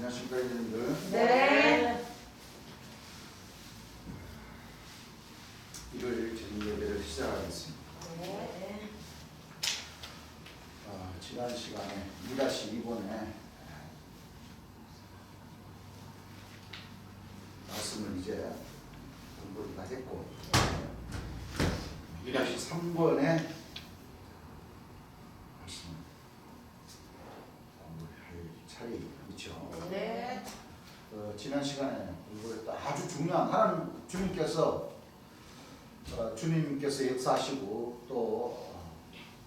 안녕하십니까, 여러분들. 네. 일요일 저녁 예배를 시작하겠습니다. 네. 지난 시간에 2-2번에 말씀을 이제 공부를 다 했고 2-3번에 말씀 공부를 할 차례 있죠. 네. 지난 시간에 공부했다 아주 중요한 하나님 주님께서 역사하시고 또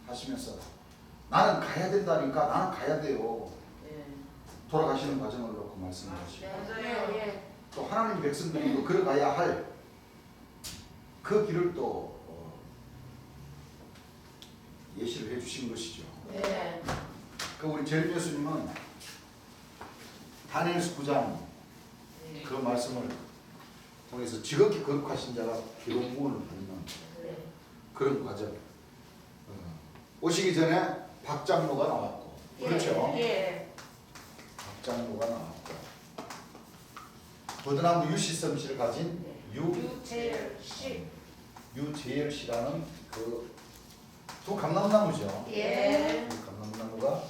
하시면서 나는 가야 된다니까 나는 가야 돼요. 돌아가시는 과정을 놓고 말씀을 하시고 맞아요. 또 하나님 백성들이 걸어가야 할 그 길을 또 예시를 해주신 것이죠. 네. 그 우리 재림 예수님은 다니엘서 9장 그 말씀을 통해서 지극히 거룩하신 자가 기록 구원을 받는 그런 과정. 오시기 전에 박장로가 나왔고, 그렇죠? 예. 박장로가 나왔고, 버드나무 유시성 씨를 가진 유재열 씨. 유재열 씨라는 그 두 감람나무죠. 예. 그 감람나무가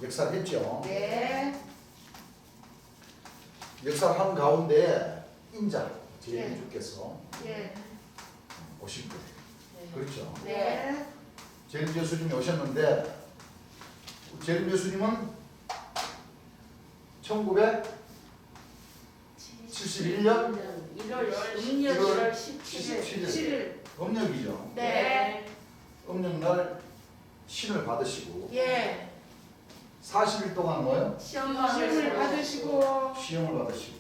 역사를 했죠. 네. 역사를 한 가운데 인자 제일주께서 예. 오실 거예요. 그렇죠. 네. 재림 예수님이 오셨는데 재림 예수님은 1971년 1월 17일. 음력이죠. 네. 음력날 신을 받으시고 예. 40일 동안 뭐요? 시험을 받으시고. 시험을 받으시고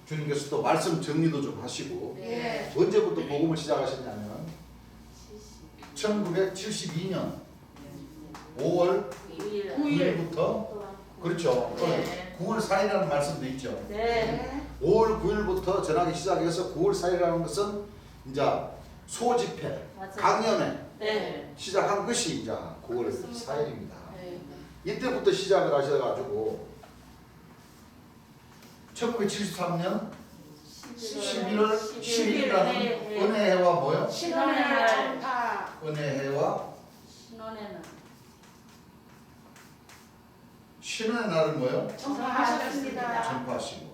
주님께서 또 말씀 정리도 좀 하시고 예. 언제부터 복음을 시작하셨냐면 1972년 5월 9일부터 그렇죠. 네. 9월 4일이라는 말씀도 있죠. 네. 5월 9일부터 전하기 시작해서 9월 4일이라는 것은 이제 소집회, 강연회 네. 시작한 것이 이제 9월 4일입니다. 네. 이때부터 시작을 하셔가지고 1973년 11월 10일이라는 은혜해와 뭐요? 신혼의 날 전파. 은혜해와 신혼의 날을 뭐요? 전파하셨습니다. 전파하시고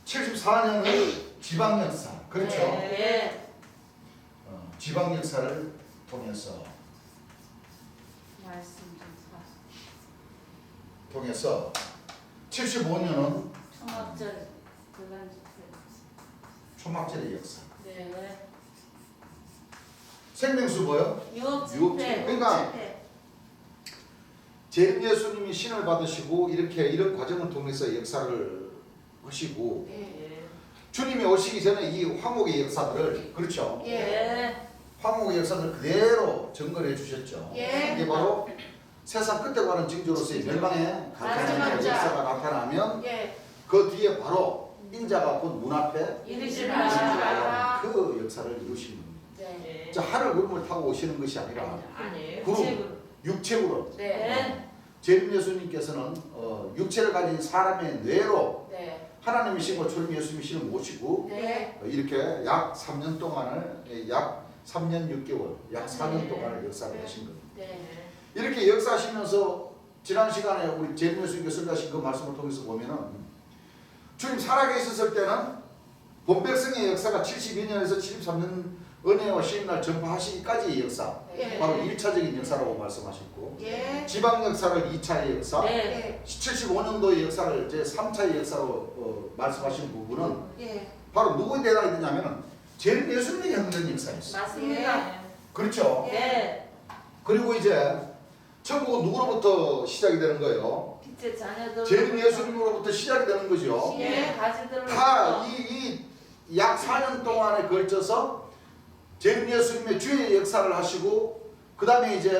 74년은 지방역사, 그렇죠? 네. 지방역사를 통해서 75년은 초막절의 역사. 네. 생명수 뭐요? 유업집회. 그러니까 재림 예수님이 신을 받으시고 이런 과정을 통해서 역사를 하시고 주님이 오시기 전에 이 황옥의 역사들을 그렇죠? 예. 황옥의 역사들 그대로 전거해 주셨죠. 예. 이게 바로 세상 끝에 가는 징조로서의 멸망의 가까운 역사가 나타나면 예. 그 뒤에 바로 인자가 곧 문 앞에 이르시라. 그 역사를 이루신 겁니다. 네. 자, 하늘 구름을 타고 오시는 것이 아니라 아니에요. 구름, 육체로 네. 재림 예수님께서는 육체를 가진 사람의 뇌로 네. 하나님이시고 주님 예수님이시를 모시고 네. 이렇게 약 3년 동안을 약 3년 6개월 약 4년 네. 동안을 역사를 하신 겁니다. 네. 이렇게 역사하시면서 지난 시간에 우리 재림 예수님께서 설교하신 그 말씀을 통해서 보면은 주님 살아계셨을 때는 본백성의 역사가 72년에서 73년 은혜와 시임날 전파하시기까지의 역사, 예. 바로 1차적인 역사라고 말씀하셨고 예. 지방 역사를 2차의 역사, 네. 75년도의 역사를 이제 3차의 역사로 말씀하신 부분은 예. 바로 누구에 해당이 되냐면은 재림 예수님에게 해당되는 역사였어요. 맞습니다. 그렇죠? 네. 그리고 이제 천국은 누구로부터 시작이 되는 거예요? 빛의 자녀들. 재림 예수님으로부터 시작이 되는 거죠. 예. 가지들. 다 이 약 4년 동안에 걸쳐서 재림 예수님의 주의 역사를 하시고 그 다음에 이제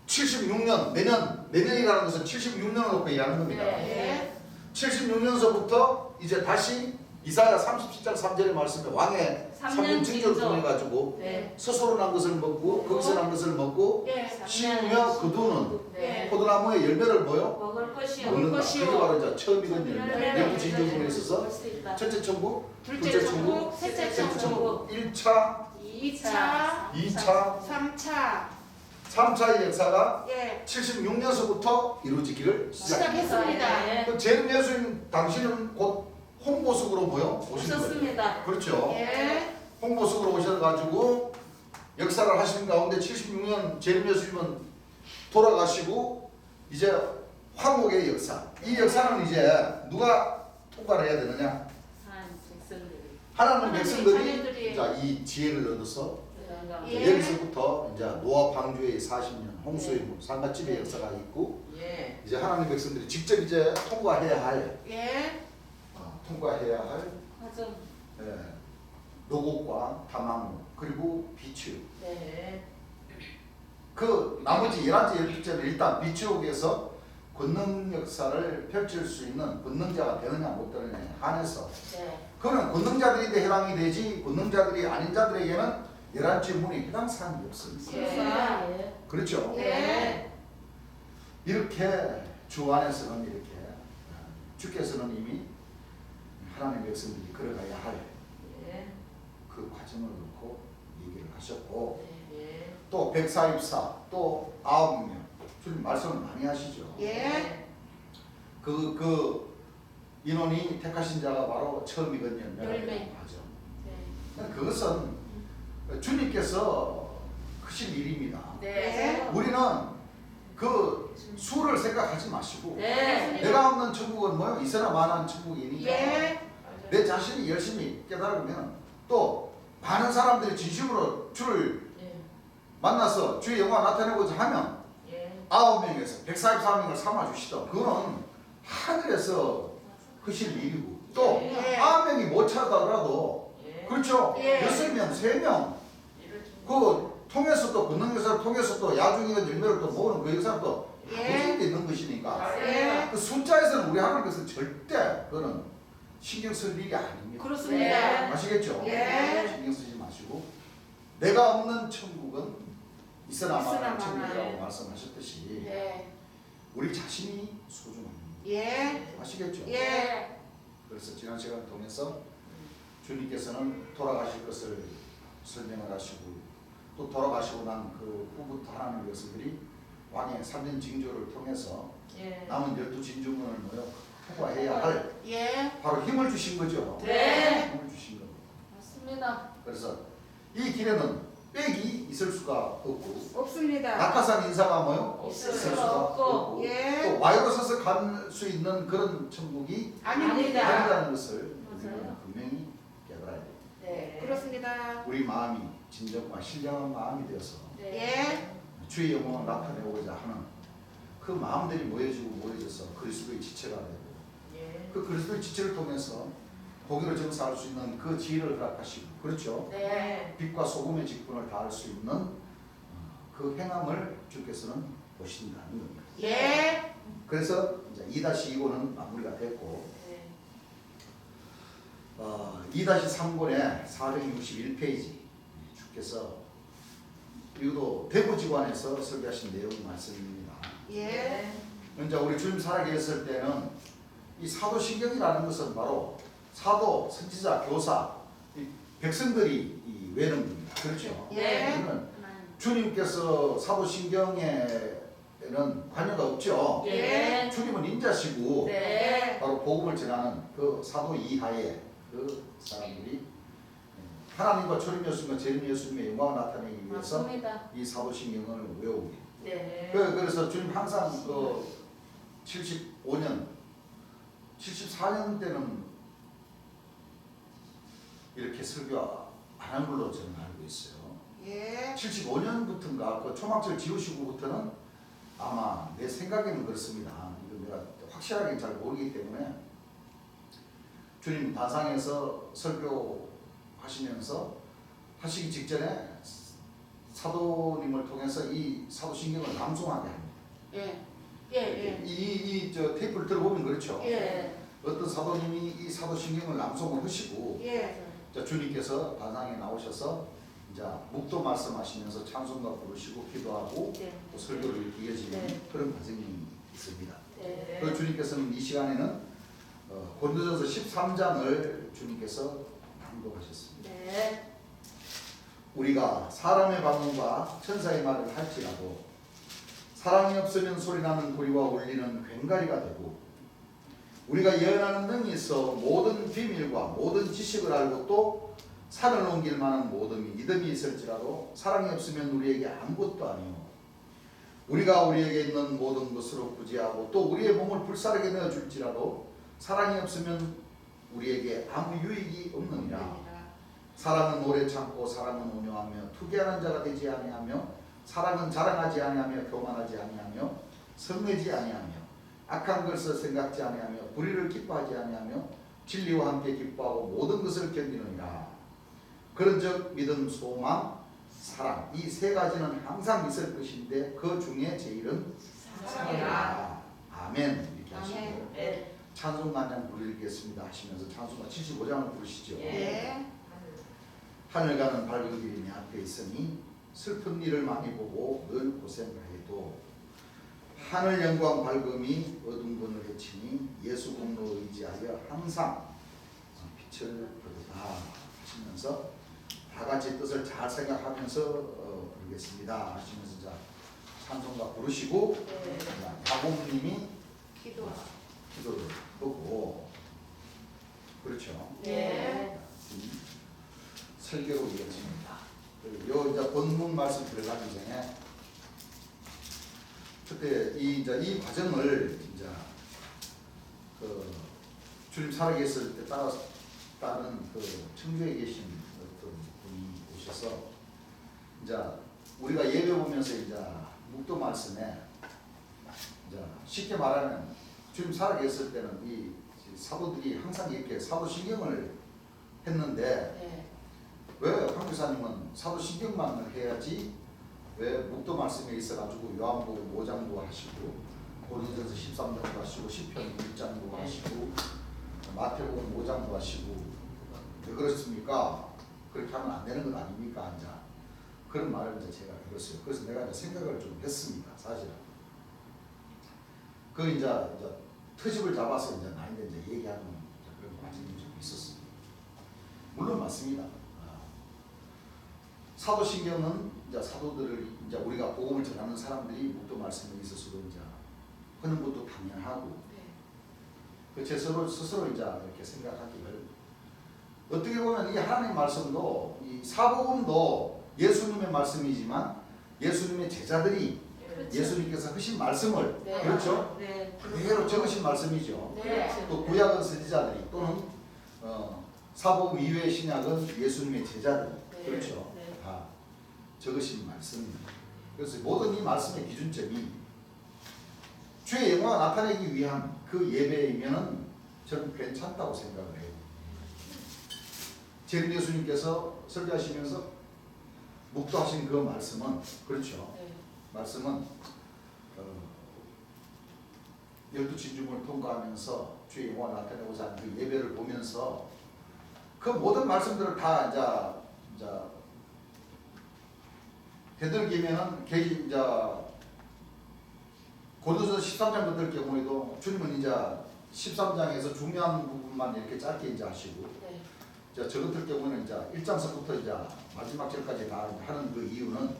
76년 내년이라는 것은 76년을 놓고 얘기하는 겁니다. 네. 76년서부터 이제 다시 이사야 37장 3절의 말씀에 왕의 3년 징조를 통해 가지고 네. 스스로 난 것을 먹고 거기서 난 것을 먹고 예. 심으며 거두는 네. 포도나무의 열매를 뭐요? 먹을 것이요. 먹는다. 것이요. 그게 바로 이제 처음이건 열매. 열매. 12 진정문에 있어서 먹을 수 있다. 첫째 천국, 둘째 천국, 셋째 천국, 1차, 2차, 2차, 3차 3차의 역사가 예 76년서부터 이루어지기를 시작했습니다. 시작했습니다. 네. 제림 예수님 당신은 곧 홍보석으로 뭐요? 오신 거예요. 오셨습니다. 그렇죠. 예 홍보석으로 오셔가지고 역사를 하시는 가운데 76년 제림 예수님은 돌아가시고 이제 황옥의 역사. 이 역사는 이제 누가 통과를 해야 되느냐? 한 백성들이. 하나님 하나님의 백성들이 자녀들이. 자, 이 지혜를 얻어서 예. 여기서부터 이제 노아 방주의 40년 홍수의 물 상갓집의 역사가 있고 예. 이제 하나님 백성들이 직접 이제 통과해야 할 예 통과해야 할 과정. 노곡과 다망 그리고 비추 네. 그 나머지 11째 12째는 일단 비추옥에서 권능 역사를 펼칠 수 있는 권능자가 되느냐 못 되느냐에 한해서 네. 그거는 권능자들인데 해당이 되지 권능자들이 아닌 자들에게는 11째 문이 해당 사항이 없습니다. 예. 그렇죠? 예. 이렇게 주 안에서는 이렇게 주께서는 이미 하나님의 백성들이 걸어가야 할 그 예. 과정을 놓고 얘기를 하셨고 예. 또 144, 또 9명 주님 말씀을 많이 하시죠. 예. 그 인원이 택하신 자가 바로 처음이건 열매라고 열매. 하죠. 네. 그것은 주님께서 크신 일입니다. 네. 우리는 그 수를 생각하지 마시고 네. 내가 없는 천국은 뭐요? 있으나 마나한 천국이니까 예 내 자신이 열심히 깨달으면 또 많은 사람들이 진심으로 주를 예. 만나서 주의 영광을 나타내고자 하면 예. 9명에서 144명을 삼아주시던 그거는 하늘에서 크신 일이고 또 예. 9명이 못 찾아더라도 예. 그렇죠? 예. 6명, 3명 그 통해서 또 권능 역사를 통해서 또 야중이건 열매를 또 모으는 그 역사는 또 예. 무슨 데 있는 것이니까 예. 그 숫자에서는 우리 하나님께서 절대 그거는 신경 쓸 일이 아닙니다. 그렇습니다. 아시겠죠? 예. 신경 쓰지 마시고 내가 없는 천국은 있으나 있으나 마나한 마나한. 천국이라고 말씀하셨듯이 예 우리 자신이 소중합니다. 예 아시겠죠? 예 그래서 지난 시간을 통해서 주님께서는 돌아가실 것을 설명을 하시고 또 돌아가시고 난 그 후부터 하나님의 백성들이 왕의 3년 징조를 통해서 예. 남은 12진주문을 모여 통과해야 할 예 바로 힘을 주신 거죠. 네. 힘을 주신 겁니다. 맞습니다. 그래서 이 길에는 빽이 있을 수가 없고 없습니다. 낙하산 인사가 뭐요? 있을 있을 수가 수가 없고. 없고 예. 또 와이로 서서 갈 수 있는 그런 천국이 아닙니다. 아니라는 것을 우리는 맞아요. 분명히 깨달아야 돼요. 네. 그렇습니다. 우리 마음이 진정과 신령한 마음이 되어서 예 주의 영광을 나타내고자 하는 그 마음들이 모여져서 그리스도의 지체가 되고 예. 그 그리스도의 지체를 통해서 복유를 정사할 수 있는 그 지혜를 허락하시고 그렇죠. 네. 빛과 소금의 직분을 다할 수 있는 그 행함을 주께서는 보신다는 겁니다. 예 그래서 이제 2-2호는 마무리가 됐고 네. 2-3권의 461페이지 주께서 이것도 대구지관에서 설교하신 내용 말씀입니다. 예 이제 우리 주님 살아계셨을 때는 이 사도신경이라는 것은 바로 사도, 선지자, 교사, 이 백성들이 이 외는입니다. 그렇죠? 예. 그러면 주님께서 사도신경에는 관여가 없죠. 예. 주님은 인자시고 네. 바로 복음을 전하는 그 사도 이하의 그 사람들이 하나님과 초림 예수님과 재림 예수님의 영광을 나타내기 위해서 맞습니다. 이 사도신경을 외우기. 네. 그래서 주님 항상 그 75년, 74년 때는 이렇게 설교 안 한 걸로 저는 알고 있어요. 예 75년부터인가 그 초막절 지으시고부터는 아마 내 생각에는 그렇습니다. 이거 내가 확실하게 잘 모르기 때문에 주님 단상에서 설교하시면서 하시기 직전에 사도님을 통해서 이 사도신경을 낭송하게 합니다. 예. 저 테이프를 들어보면 그렇죠. 예. 어떤 사도님이 이 사도신경을 낭송을 하시고 예. 자, 주님께서 단상에 나오셔서 이제 묵도 말씀하시면서 찬송가 부르시고 기도하고 네. 또 설교를 이어지는 네. 그런 과정이 있습니다. 네. 그 주님께서는 이 시간에는 고린도전서 13장을 주님께서 낭독하셨습니다. 네. 우리가 사람의 방언과 천사의 말을 할지라도 사랑이 없으면 소리나는 구리와 울리는 괭가리가 되고 우리가 예언하는 능이 있어 모든 비밀과 모든 지식을 알고 또 산을 옮길 만한 모든 믿음이 있을지라도 사랑이 없으면 우리에게 아무것도 아니요 우리가 우리에게 있는 모든 것으로 구제하고 또 우리의 몸을 불사르게 내어줄지라도 사랑이 없으면 우리에게 아무 유익이 없느니라. 사랑은 오래 참고 사랑은 온유하며 투기하는 자가 되지 아니하며 사랑은 자랑하지 아니하며 교만하지 아니하며 성내지 아니하며 악한 것을 생각지 아니하며 불의를 기뻐하지 아니하며 진리와 함께 기뻐하고 모든 것을 견디느니라. 그런즉 믿음, 소망, 사랑 이 세 가지는 항상 있을 것인데 그 중에 제일은 사랑이라. 아멘. 이렇게 하시고 네. 찬송가 한 장 부르겠습니다 하시면서 찬송가 75장을 부르시죠. 예. 하늘 가는 밝은 길이 내 앞에 있으니 슬픈 일을 많이 보고 늘 고생을 해도 하늘 영광 밝음이 어두운 분을 헤치니 예수 공로 의지하여 항상 빛을 보다 하시면서 다 같이 뜻을 잘 생각하면서 부르겠습니다 하시면서 자 찬송가 부르시고 네. 가공님이 기도하고 기도를 하고 그렇죠. 네. 설교로 이어집니다. 요 이제 본문 말씀 들어가기 전에 그때 이 과정을 이제 그 주님 살아계실 때 따른 그 청주에 계신 어떤 분이 오셔서 이제 우리가 예배 보면서 이제 묵도 말씀에 이제 쉽게 말하면 주님 살아계실 때는 이 사도들이 항상 이렇게 사도신경을 했는데 네. 왜 황교사님은 사도신경만을 해야지 왜 묵도 말씀에 있어가지고 요한복음 5장도 하시고 고린도전서 13장도 하시고 시편 1장도 하시고 마태복음 5장도 하시고 왜 그렇습니까? 그렇게 하면 안 되는 것 아닙니까? 이제 그런 말을 이제 제가 들었어요. 그래서 내가 이제 생각을 좀 했습니다. 사실은 그 이제 트집을 잡아서 이제 나인데 이제 얘기하는 그런 과정이 좀 있었습니다. 물론 맞습니다. 사도신경은 이제 사도들을 이제 우리가 복음을 전하는 사람들이 묵도 말씀에 있어서도 이제 하는 것도 당연하고 그 제 스스로 이제 이렇게 생각하기를 어떻게 보면 이 하나님의 말씀도 이 사복음도 예수님의 말씀이지만 예수님의 제자들이 예수님께서 하신 말씀을 네. 그렇죠? 네. 그대로 적으신 말씀이죠. 네. 또 구약은 선지자들이 또는 사복음 이외의 신약은 예수님의 제자들 네. 그렇죠. 네. 다 적으신 말씀입니다. 그래서 모든 이 말씀의 기준점이 주의 영광을 나타내기 위한 그 예배이면은 저는 괜찮다고 생각을 해요. 재림 예수님께서 설교하시면서 묵도하신 그 말씀은 그렇죠. 네. 말씀은 12진중을 통과하면서 주의 영광을 나타내고자 하는 그 예배를 보면서 그 모든 말씀들을 다 이제 되돌기면은 이제 고린도전서 13장 같은 경우에도 주님은 이제 13장에서 중요한 부분만 이렇게 짧게 이제 하시고 네. 저 같은 경우는 이제 1장서부터 이제 마지막 절까지 다 하는 그 이유는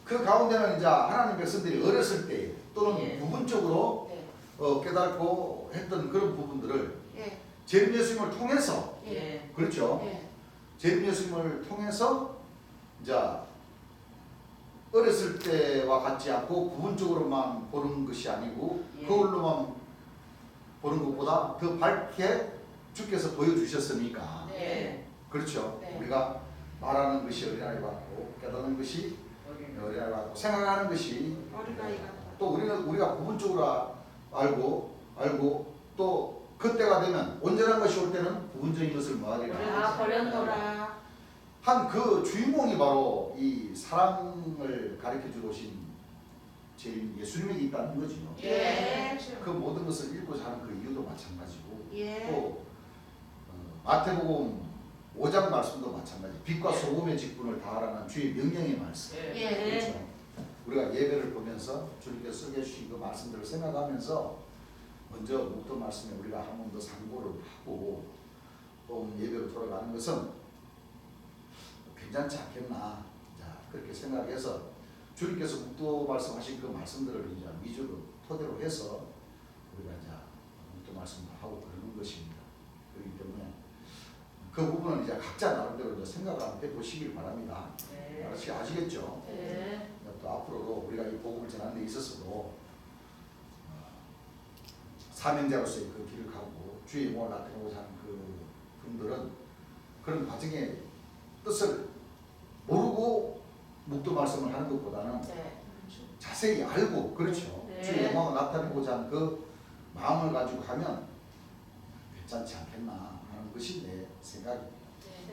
그 가운데는 이제 하나님 백성들이 어렸을 때 또는 예. 부분적으로 네. 깨닫고 했던 그런 부분들을 예. 재림 예수님을 통해서 예. 그렇죠. 예. 재림 예수님을 통해서 이제 어렸을 때와 같지 않고 부분적으로만 보는 것이 아니고 예. 그걸로만 보는 것보다 더 밝게 주께서 보여주셨으니까 네. 그렇죠. 네. 우리가 말하는 것이 어린아이 같고 깨닫는 것이 어린아이 같고 생각하는 것이 어린아이가 또 우리가 부분적으로 알고 또 그때가 되면 온전한 것이 올 때는 부분적인 것을 뭐하리라 아, 버렸노라. 한 그 주인공이 바로 이 사랑을 가르쳐 주신 제일 예수님에게 있다는 거죠. 예. 그 모든 것을 읽고자 하는 그 이유도 마찬가지고 예. 또 마태복음 5장 말씀도 마찬가지. 빛과 소금의 직분을 다하라는 주의 명령의 말씀. 예. 그렇죠. 우리가 예배를 보면서 주님께서 쓰게 주신 그 말씀들을 생각하면서 먼저 묵던 말씀에 우리가 한 번 더 상고를 하고 예배로 돌아가는 것은 괜찮지 않겠나. 자, 그렇게 생각해서 주님께서 묵도 말씀하신 그 말씀들을 이제 위주로 토대로 해서 우리가 이제 묵도 말씀을 하고 그러는 것입니다. 그렇기 때문에 그 부분은 이제 각자 나름대로 이제 생각을 한번 해보시길 바랍니다. 아시겠죠? 네. 또 앞으로도 우리가 이 복음을 전하는 데 있어서도 사명자로서의 그 길을 가고 주의 영광을 나타내고자 하는 그 분들은 그런 과정의 뜻을 모르고 묵도 말씀을 하는 것보다는 네. 자세히 알고 그렇죠. 네. 주의 영광을 나타내고자 하는 그 마음을 가지고 하면 괜찮지 않겠나 하는 것이 내 생각입니다.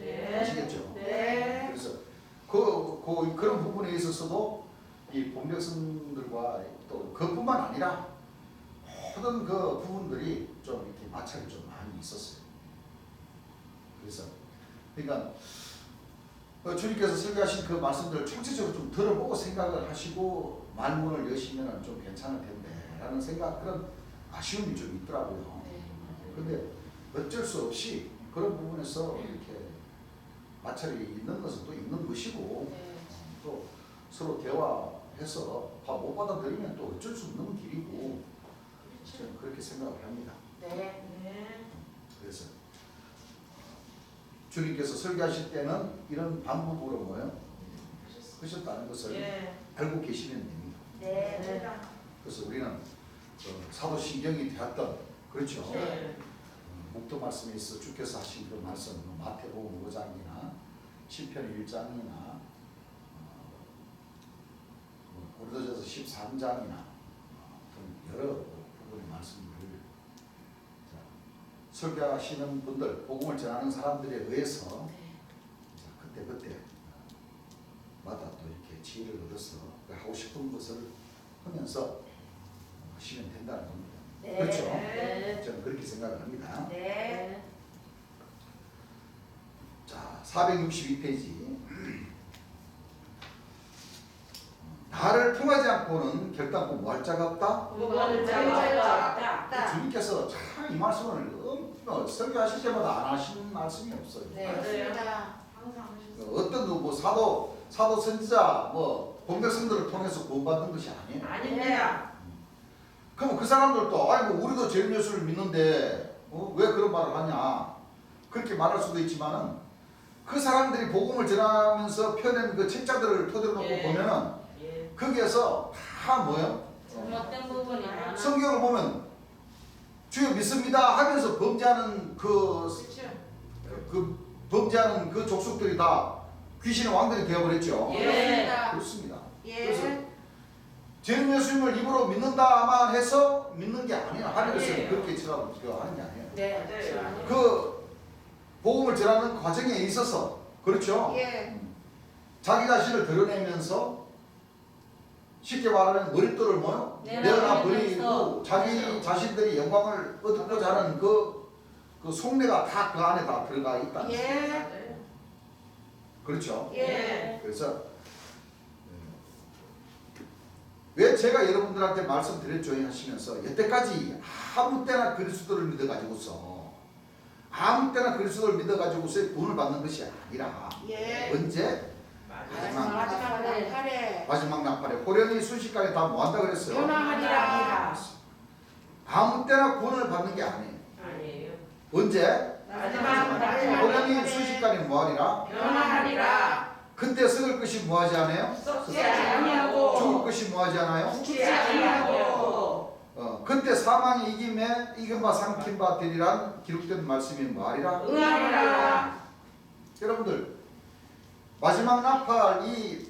네. 아시겠죠? 네. 그래서 그런 부분에 있어서도 이 본백성들과 또 그뿐만 아니라 모든 그 부분들이 좀 이렇게 마찰이 좀 많이 있었어요. 그래서 그러니까 주님께서 설교하신 그 말씀들을 총체적으로 좀 들어보고 생각을 하시고 말문을 여시면 좀 괜찮을 텐데 라는 생각, 그런 아쉬움이 좀 있더라고요. 근데 어쩔 수 없이 그런 부분에서 이렇게 마찰이 있는 것은 또 있는 것이고 또 서로 대화해서 못 받아들이면 또 어쩔 수 없는 길이고 저는 그렇게 생각을 합니다. 네. 그래서 주님께서 설교하실 때는 이런 방법으로 뭐요? 하셨다는 것을 알고 계시면 됩니다. 네. 그래서 우리는 사도신경이 되었던 그렇죠. 네. 묵도 말씀에 있어 주께서 하신 그 말씀 마태복음 5장이나 시편 1장이나 고린도전서 13장이나 여러 부분의 말씀들을 설교하시는 분들, 복음을 전하는 사람들에 의해서 그때 마다 또 이렇게 지혜를 얻어서 하고 싶은 것을 하면서 하시면 된다는 겁니다. 네. 그렇죠? 네. 저는 그렇게 생각을 합니다. 네. 자, 462페이지. 나를 통하지 않고는 결단코 뭐 할 자가 없다? 그거는 자가 없다. 주님께서 참 이 말씀을 설교하실 때마다 안 하시는 말씀이 없어요. 네. 항상 하셨어요. 어떤 뭐 사도 선지자 뭐 본백성들을 통해서 구원받는 것이 아니에요. 아닙니다. 그럼 그 사람들도 아이고 우리도 죄인 예수를 믿는데 왜 그런 말을 하냐 그렇게 말할 수도 있지만은 그 사람들이 복음을 전하면서 펴낸 그 책자들을 토대로 놓고 보면은 거기에서 다 뭐예요? 잘못된 부분이 많아. 성경을 보면 주여 믿습니다 하면서 범죄하는 범죄하는 그 족속들이 다 귀신의 왕들이 되어버렸죠. 그렇습니다. 그래서 죄인 예수님을 입으로 믿는다만 해서 믿는 게 아니에요. 하늘에서 그렇게 치라고 하는 게 아니에요. 네. 그 복음을 전하는 과정에 있어서 그렇죠. 자기 자신을 드러내면서 쉽게 말하면 머릿돌을 뭐요? 내어놔 버리고 자기 자신들이 영광을 얻고자 하는 그 속내가 다 그 안에 다 들어가 있다는 거죠. 그렇죠. 그래서 왜 제가 여러분들한테 말씀드렸죠 하시면서 여태까지 아무 때나 그리스도를 믿어가지고서 아무 때나 그리스도를 믿어가지고서 구원을 받는 것이 아니라 언제? 마지막 날팔에 호련히 순식간에 다 뭐한다 그랬어요? 변화하리라. 아무 때나 구원을 받는 게 아니에요. 언제? 마지막 날에 호련히 순식간에 뭐하리라? 변화하리라. 그때 썩을 것이 뭐하지 않아요? 썩지 아니하고 죽을 것이 뭐하지 않아요? 죽지 아니하고 그때 사망이 이긴 바 삼킨 바 되리란 기록된 말씀이 뭐하리라? 응하리라. 여러분들 마지막 나팔 이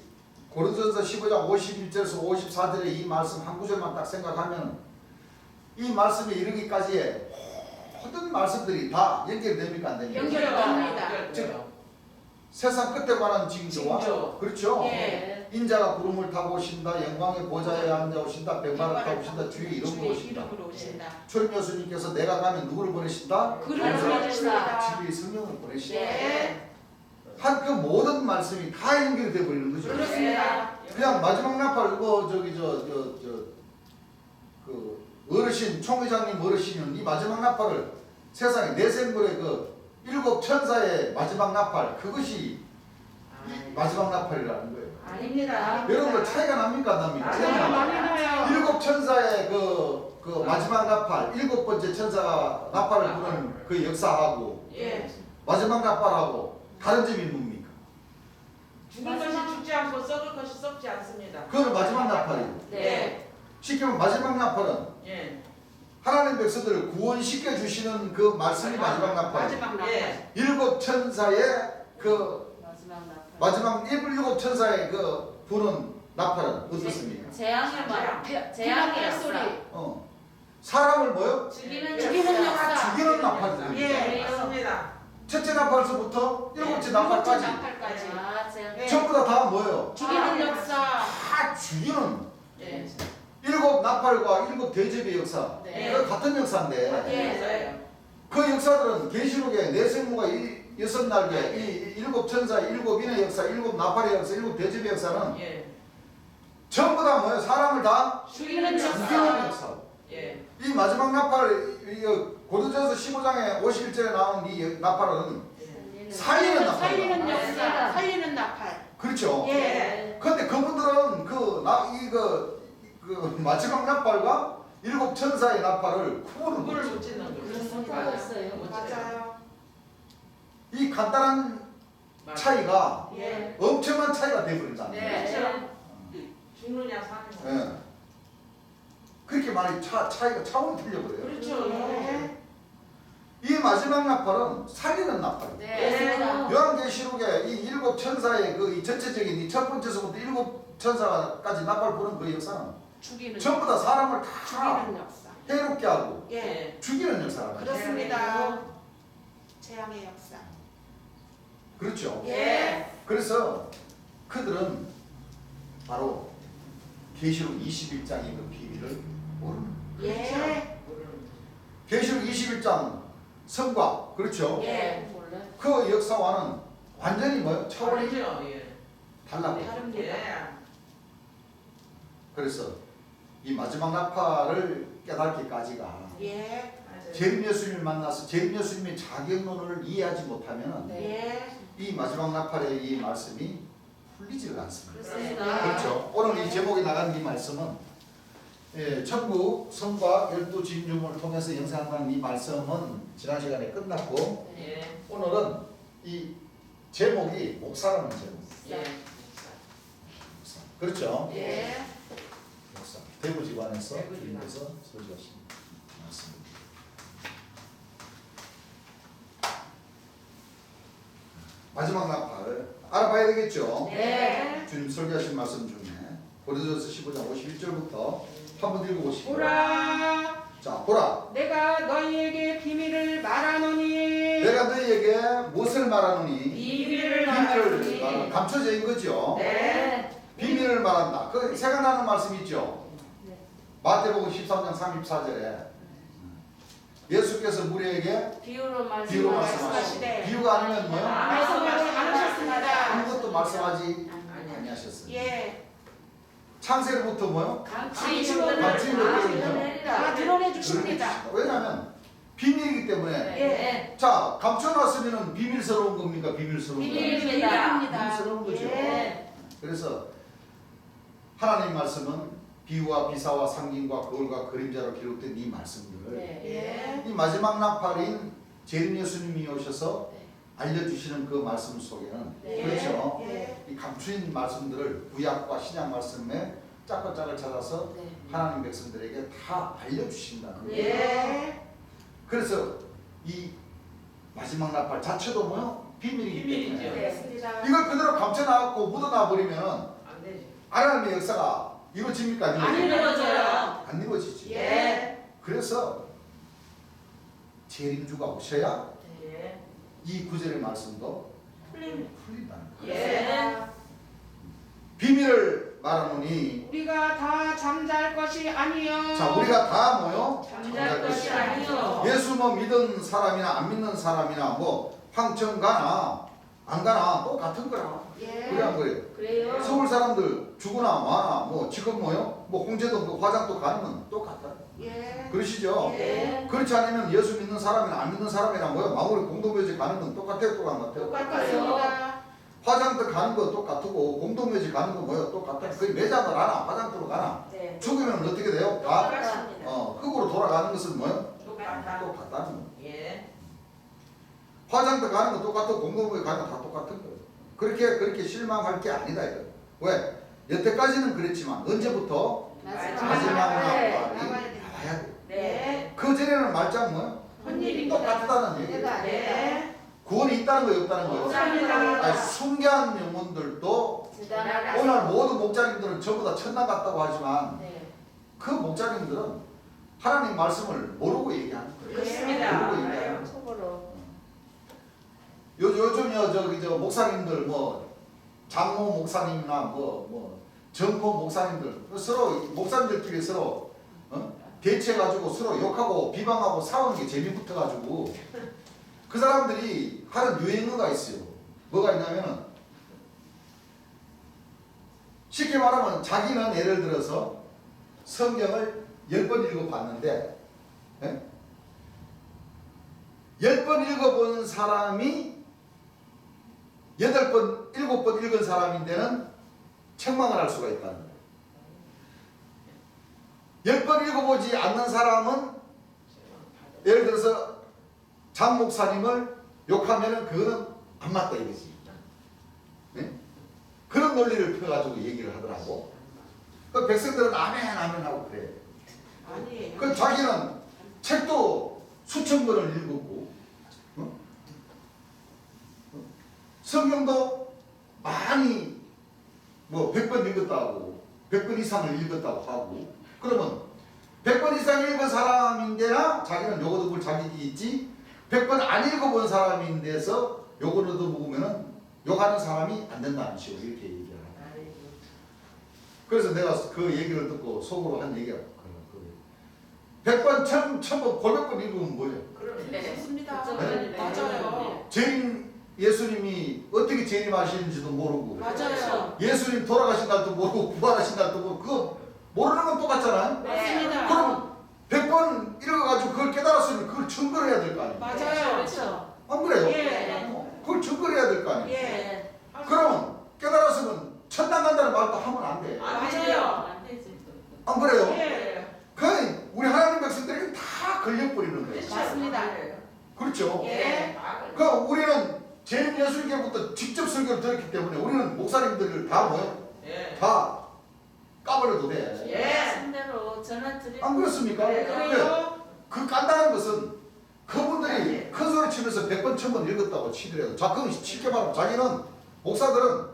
고린도전서 15장 51절에서 54절의 이 말씀 한 구절만 딱 생각하면 이 말씀에 이르기까지의 모든 말씀들이 다 연결됩니까? 안 됩니까? 연결됩니다. 즉 세상 끝에 관한 징조와 그렇죠. 인자가 구름을 타고 오신다. 영광의 보좌에 앉아 오신다. 백마를 타고 오신다. 주의 이름으로 오신다. 이름으로 오신다. 초림 예수님께서 내가 가면 누구를 보내신다? 그를 보내신다. 진리의 성령을 보내신다. 예. 한 그 모든 말씀이 다 연결이 돼 버리는 거죠. 그렇습니다. 그냥 마지막 나팔 그 어르신 총회장님 어르신은 이 마지막 나팔을 세상에 내생물의 그 7 천사의 마지막 나팔 그것이 이 마지막 나팔이라는 거예요. 아닙니다. 여러분 차이가 납니까 안 납니까? 맞아요. 많이 나요. 7 천사의 그 마지막 나팔 7번째 천사가 나팔을 부는 그 역사하고 예. 마지막 나팔하고 다른 점이 뭡니까? 죽을 것이 죽지 않고 썩을 것이 썩지 않습니다. 그거는 마지막 나팔이고 네. 쉽게 말하면 마지막 나팔은 예. 하나님 백성들을 구원시켜 주시는 그 말씀이 마지막 나팔. 마지막 나팔. 예. 7 천사의 그 마지막 나팔. 마지막 7 천사의 그 부는 나팔은 어떻습니까? 재앙의 말. 재앙의 소리. 역사. 사람을 뭐요? 죽이는 역사. 죽이는 나팔이거든요. 예. 맞습니다. 첫째 나팔서부터 7째 일곱째 나팔까지 나팔까지. 아, 재앙. 예. 전부 다 뭐예요? 죽이는 역사. 다 죽이는 예. 7 나팔과 7 대접의 역사. 네. 그 같은 역사인데 예. 그 역사들은 계시록에 내생모가 6날개, 이 7 천사의 7인의 역사, 7 나팔의 역사, 7 대접의 역사는 예. 전부 다 뭐예요? 사람을 다 죽이는 죽이는 역사. 역사. 예. 이 마지막 나팔, 고린도전서 15장에 51절에 나온 이 나팔은 살리는 나팔. 살리는 역사. 맞습니다. 살리는 나팔. 그렇죠. 예. 그런데 그분들은 그 마지막 나팔과 7 천사의 나팔을 구분을 구분을 못해요. 못 짓는 거죠. 못하고 있어요. 못 짓는 맞아요. 이 간단한 거죠. 차이가 예. 엄청난 차이가 되어버린다. 네. 죽느냐 사느냐. 예. 그렇게 많이 차이가 차원이 틀려버려요. 그렇죠. 예. 이 마지막 나팔은 살리는 나팔이에요. 네. 요한계시록에 이 7 천사의 이 전체적인 이 첫 번째서부터 7 천사까지 나팔 부는 그 역사는 죽이는 전부 다 사람을 다 죽이는 역사. 해롭게 하고 예. 예. 죽이는 역사라고 하죠. 그렇습니다. 재앙의 역사. 그렇죠. 예. 그래서 그들은 바로 계시록 21장의 그 비밀을 모르는 예. 계시록 21장 성과 그렇죠. 예. 몰라. 그 역사와는 완전히 뭐요? 차원이 차원이죠. 예. 달라요. 다릅니다. 예. 그래서 이 마지막 나팔을 깨닫기까지가 예. 맞아요. 재림 예수님을 만나서 재림 예수님의 자격론을 이해하지 못하면 네. 예. 이 마지막 나팔의 이 말씀이 풀리지가 않습니다. 그렇습니다. 그렇죠. 오늘 이 제목에 나간 이 말씀은 천국 성과 12 진주문을 통해서 영상한 이 말씀은 지난 시간에 끝났고 예. 오늘은 이 제목이 목사라는 제목. 예. 목사. 그렇죠. 예. 목사. 대구지관에서 대구지관. 주님께서 설교하신 말씀입니다. 마지막 나팔 알아봐야 되겠죠. 네. 주님 설교하신 말씀 중에 고린도전서 15장 51절부터 한번 읽어보시죠. 보라, 자, 보라. 내가 너희에게 비밀을 말하노니. 내가 너희에게 무엇을 말하노니? 비밀을 비밀을 말하노니. 말하노니. 감춰져 있는 거죠. 네. 비밀을 말한다. 그 생각나는 말씀 있죠. 네. 마태복음 13장 34절에 예수께서 무리에게 비유로 비유로 말씀하시되 말씀하시되. 비유가 아니면 뭐요? 말씀하지 않으셨습니다. 아무것도 말씀하지 아니. 아니하셨어요. 예. 창세로부터 뭐요? 감추인 감추인 것들을 다 드러내 주십니다. 왜냐하면 비밀이기 때문에. 네. 자, 감춰놨으면 비밀스러운 겁니까? 비밀스러운 겁니까? 비밀입니다. 비밀스러운 거죠. 네. 그래서 하나님 말씀은 비유와 비사와 상징과 거울과 그림자로 기록된 이 말씀들을 네. 예. 이 마지막 나팔인 재림 예수님이 오셔서 네. 알려주시는 그 말씀 속에는 네. 그렇죠. 예. 이 감추인 말씀들을 구약과 신약 말씀에 짝짝을 찾아서 네. 하나님 백성들에게 다 알려주신다는 거예요. 예. 그래서 이 마지막 나팔 자체도 뭐요? 비밀이기 비밀이죠. 때문에 그렇습니다. 이걸 그대로 감춰놔갖고 묻어놔 버리면 안 되지. 하나님의 역사가 이루어집니까? 안 안 이루어집니까? 이루어져요. 안 이루어지지. 예. 그래서 재림주가 오셔야 예. 이 구절의 말씀도 풀림. 풀린다는 거예요. 예. 그렇습니다. 비밀을 말하노니 우리가 다 잠잘 것이 아니요. 자 우리가 다 뭐요? 잠잘 것이 아니요. 예수 뭐 믿은 사람이나 안 믿는 사람이나 뭐 황천 가나 안 가나 똑같은 거라. 예. 그래 한 거예요. 그래요. 서울 사람들 죽으나 마나 뭐 지금 뭐요? 뭐 홍제도 그 화장도 가는 건 똑같다. 예. 그러시죠? 네. 그렇지 않으면 예수 믿는 사람이나 안 믿는 사람이나 뭐요? 마무리 공동묘지 가는 건 똑같아요, 똑같아요? 똑같습니다. 화장터 가는 거 똑같고 공동묘지 가는 거 뭐요? 똑같아. 거의 매장을 하나 화장터로 가나. 네. 죽으면 어떻게 돼요? 다 똑같습니다. 흙으로 돌아가는 것은 뭐요? 똑같다. 똑같다는 거. 예. 화장터 가는 거 똑같고 공동묘지 가는 거 다 똑같은 거예요. 그렇게 실망할 게 아니다 이거. 왜? 여태까지는 그랬지만 언제부터 마지막을 네. 나와야 돼. 네. 그 전에는 말짱 뭐요? 헌일입니다. 똑같다는 얘기예요. 네. 구원이 있다는 거예요, 없다는 거예요? 없습니다. 아니, 순교한 영혼들도 오늘 모든 목자님들은 전부 다 천당 갔다고 하지만 네. 그 목자님들은 하나님 말씀을 모르고 얘기하는 거예요. 그렇습니다. 모르고 얘기하는 거예요. 속으로. 요즘요 저 목사님들 뭐 장모 목사님이나 뭐 정모 목사님들 서로 목사님들끼리 서로 대체 가지고 서로 욕하고 비방하고 싸우는 게 재미붙어 가지고 그 사람들이 하는 유행어가 있어요. 뭐가 있냐면은 쉽게 말하면 자기는 예를 들어서 성경을 10번 읽어봤는데 10번 읽어본 사람이 8번, 7번 읽은 사람인데는 책망을 할 수가 있다는 거예요. 10번 읽어보지 않는 사람은 예를 들어서 장 목사님을 욕하면은 그거는 안 맞다 이거지. 네? 그런 논리를 펴가지고 얘기를 하더라고. 그 백성들은 아멘 아멘 하고 그래. 아니에요. 그 자기는 책도 수천 권을 읽었고 성경도 많이 뭐 100번 읽었다고 100번 이상을 읽었다고 하고 그러면 100번 이상 읽은 사람인데나 자기는 요거 듣고 자격이 있지 100번 안 읽어본 사람인데서 요거를 먹으면은 욕하는 사람이 안 된다는 식으로 이렇게 얘기를 하는 거예요. 그래서 내가 그 얘기를 듣고 속으로 한 얘기가 그거예요. 100번, 1000번, 900번 읽으면 뭐예요? 네. 좋습니다. 네. 맞아요. 재림 예수님이 어떻게 재림하시는지도 모르고 맞아요. 예수님 돌아가신 날도 모르고 부활하신 날도 모르고 그거 모르는 건 똑같잖아요. 맞습니다. 그럼 100번 읽어가지고 그걸 깨달았으면 그걸 증거를 해야 될 거 아니에요. 맞아요. 그렇죠. 안 그래요? 예. 그걸 증거를 해야 될 거 아니에요. 예. 네. 그러면 깨달았으면 천당 간다는 말도 하면 안 돼. 맞아요. 안 되지. 안 그래요? 예. 그 우리 하나님 백성들에게 다 걸려버리는 거예요. 맞습니다. 그렇죠? 예. 그 우리는 재림 예수님께부터 직접 설교를 들었기 때문에 우리는 목사님들을 다 뭐요? 예. 다 까버려도 돼. 예. 순대로 전화 드리고. 안 그렇습니까? 네. 그래요. 그 깐다는 것은 그분들이 큰 소리 치면서 100번, 1000번 읽었다고 치더라도 자, 그건 쉽게 말하면 자기는 목사들은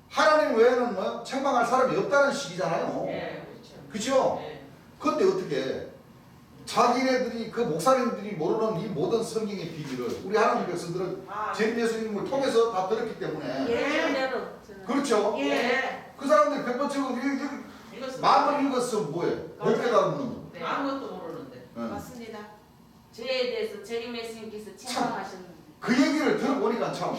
하나님 외에는 뭐 책망할 사람이 없다는 식이잖아요. 예. 그렇죠? 예. 그런데 어떻게 자기네들이 그 목사님들이 모르는 이 모든 성경의 비밀을 우리 하나님 백성들은 아. 재림 예수님을 통해서 다 들었기 때문에 순대로. 그렇죠? 예. 그 사람들이 100번, 1000번 이것은 만번 읽었으면 뭐예요? 못 깨달은 놈. 네. 아무것도 모르는데. 맞습니다. 저에 대해서 재림 예수님께서 책망하셨는데. 그 얘기를 들어보니까 참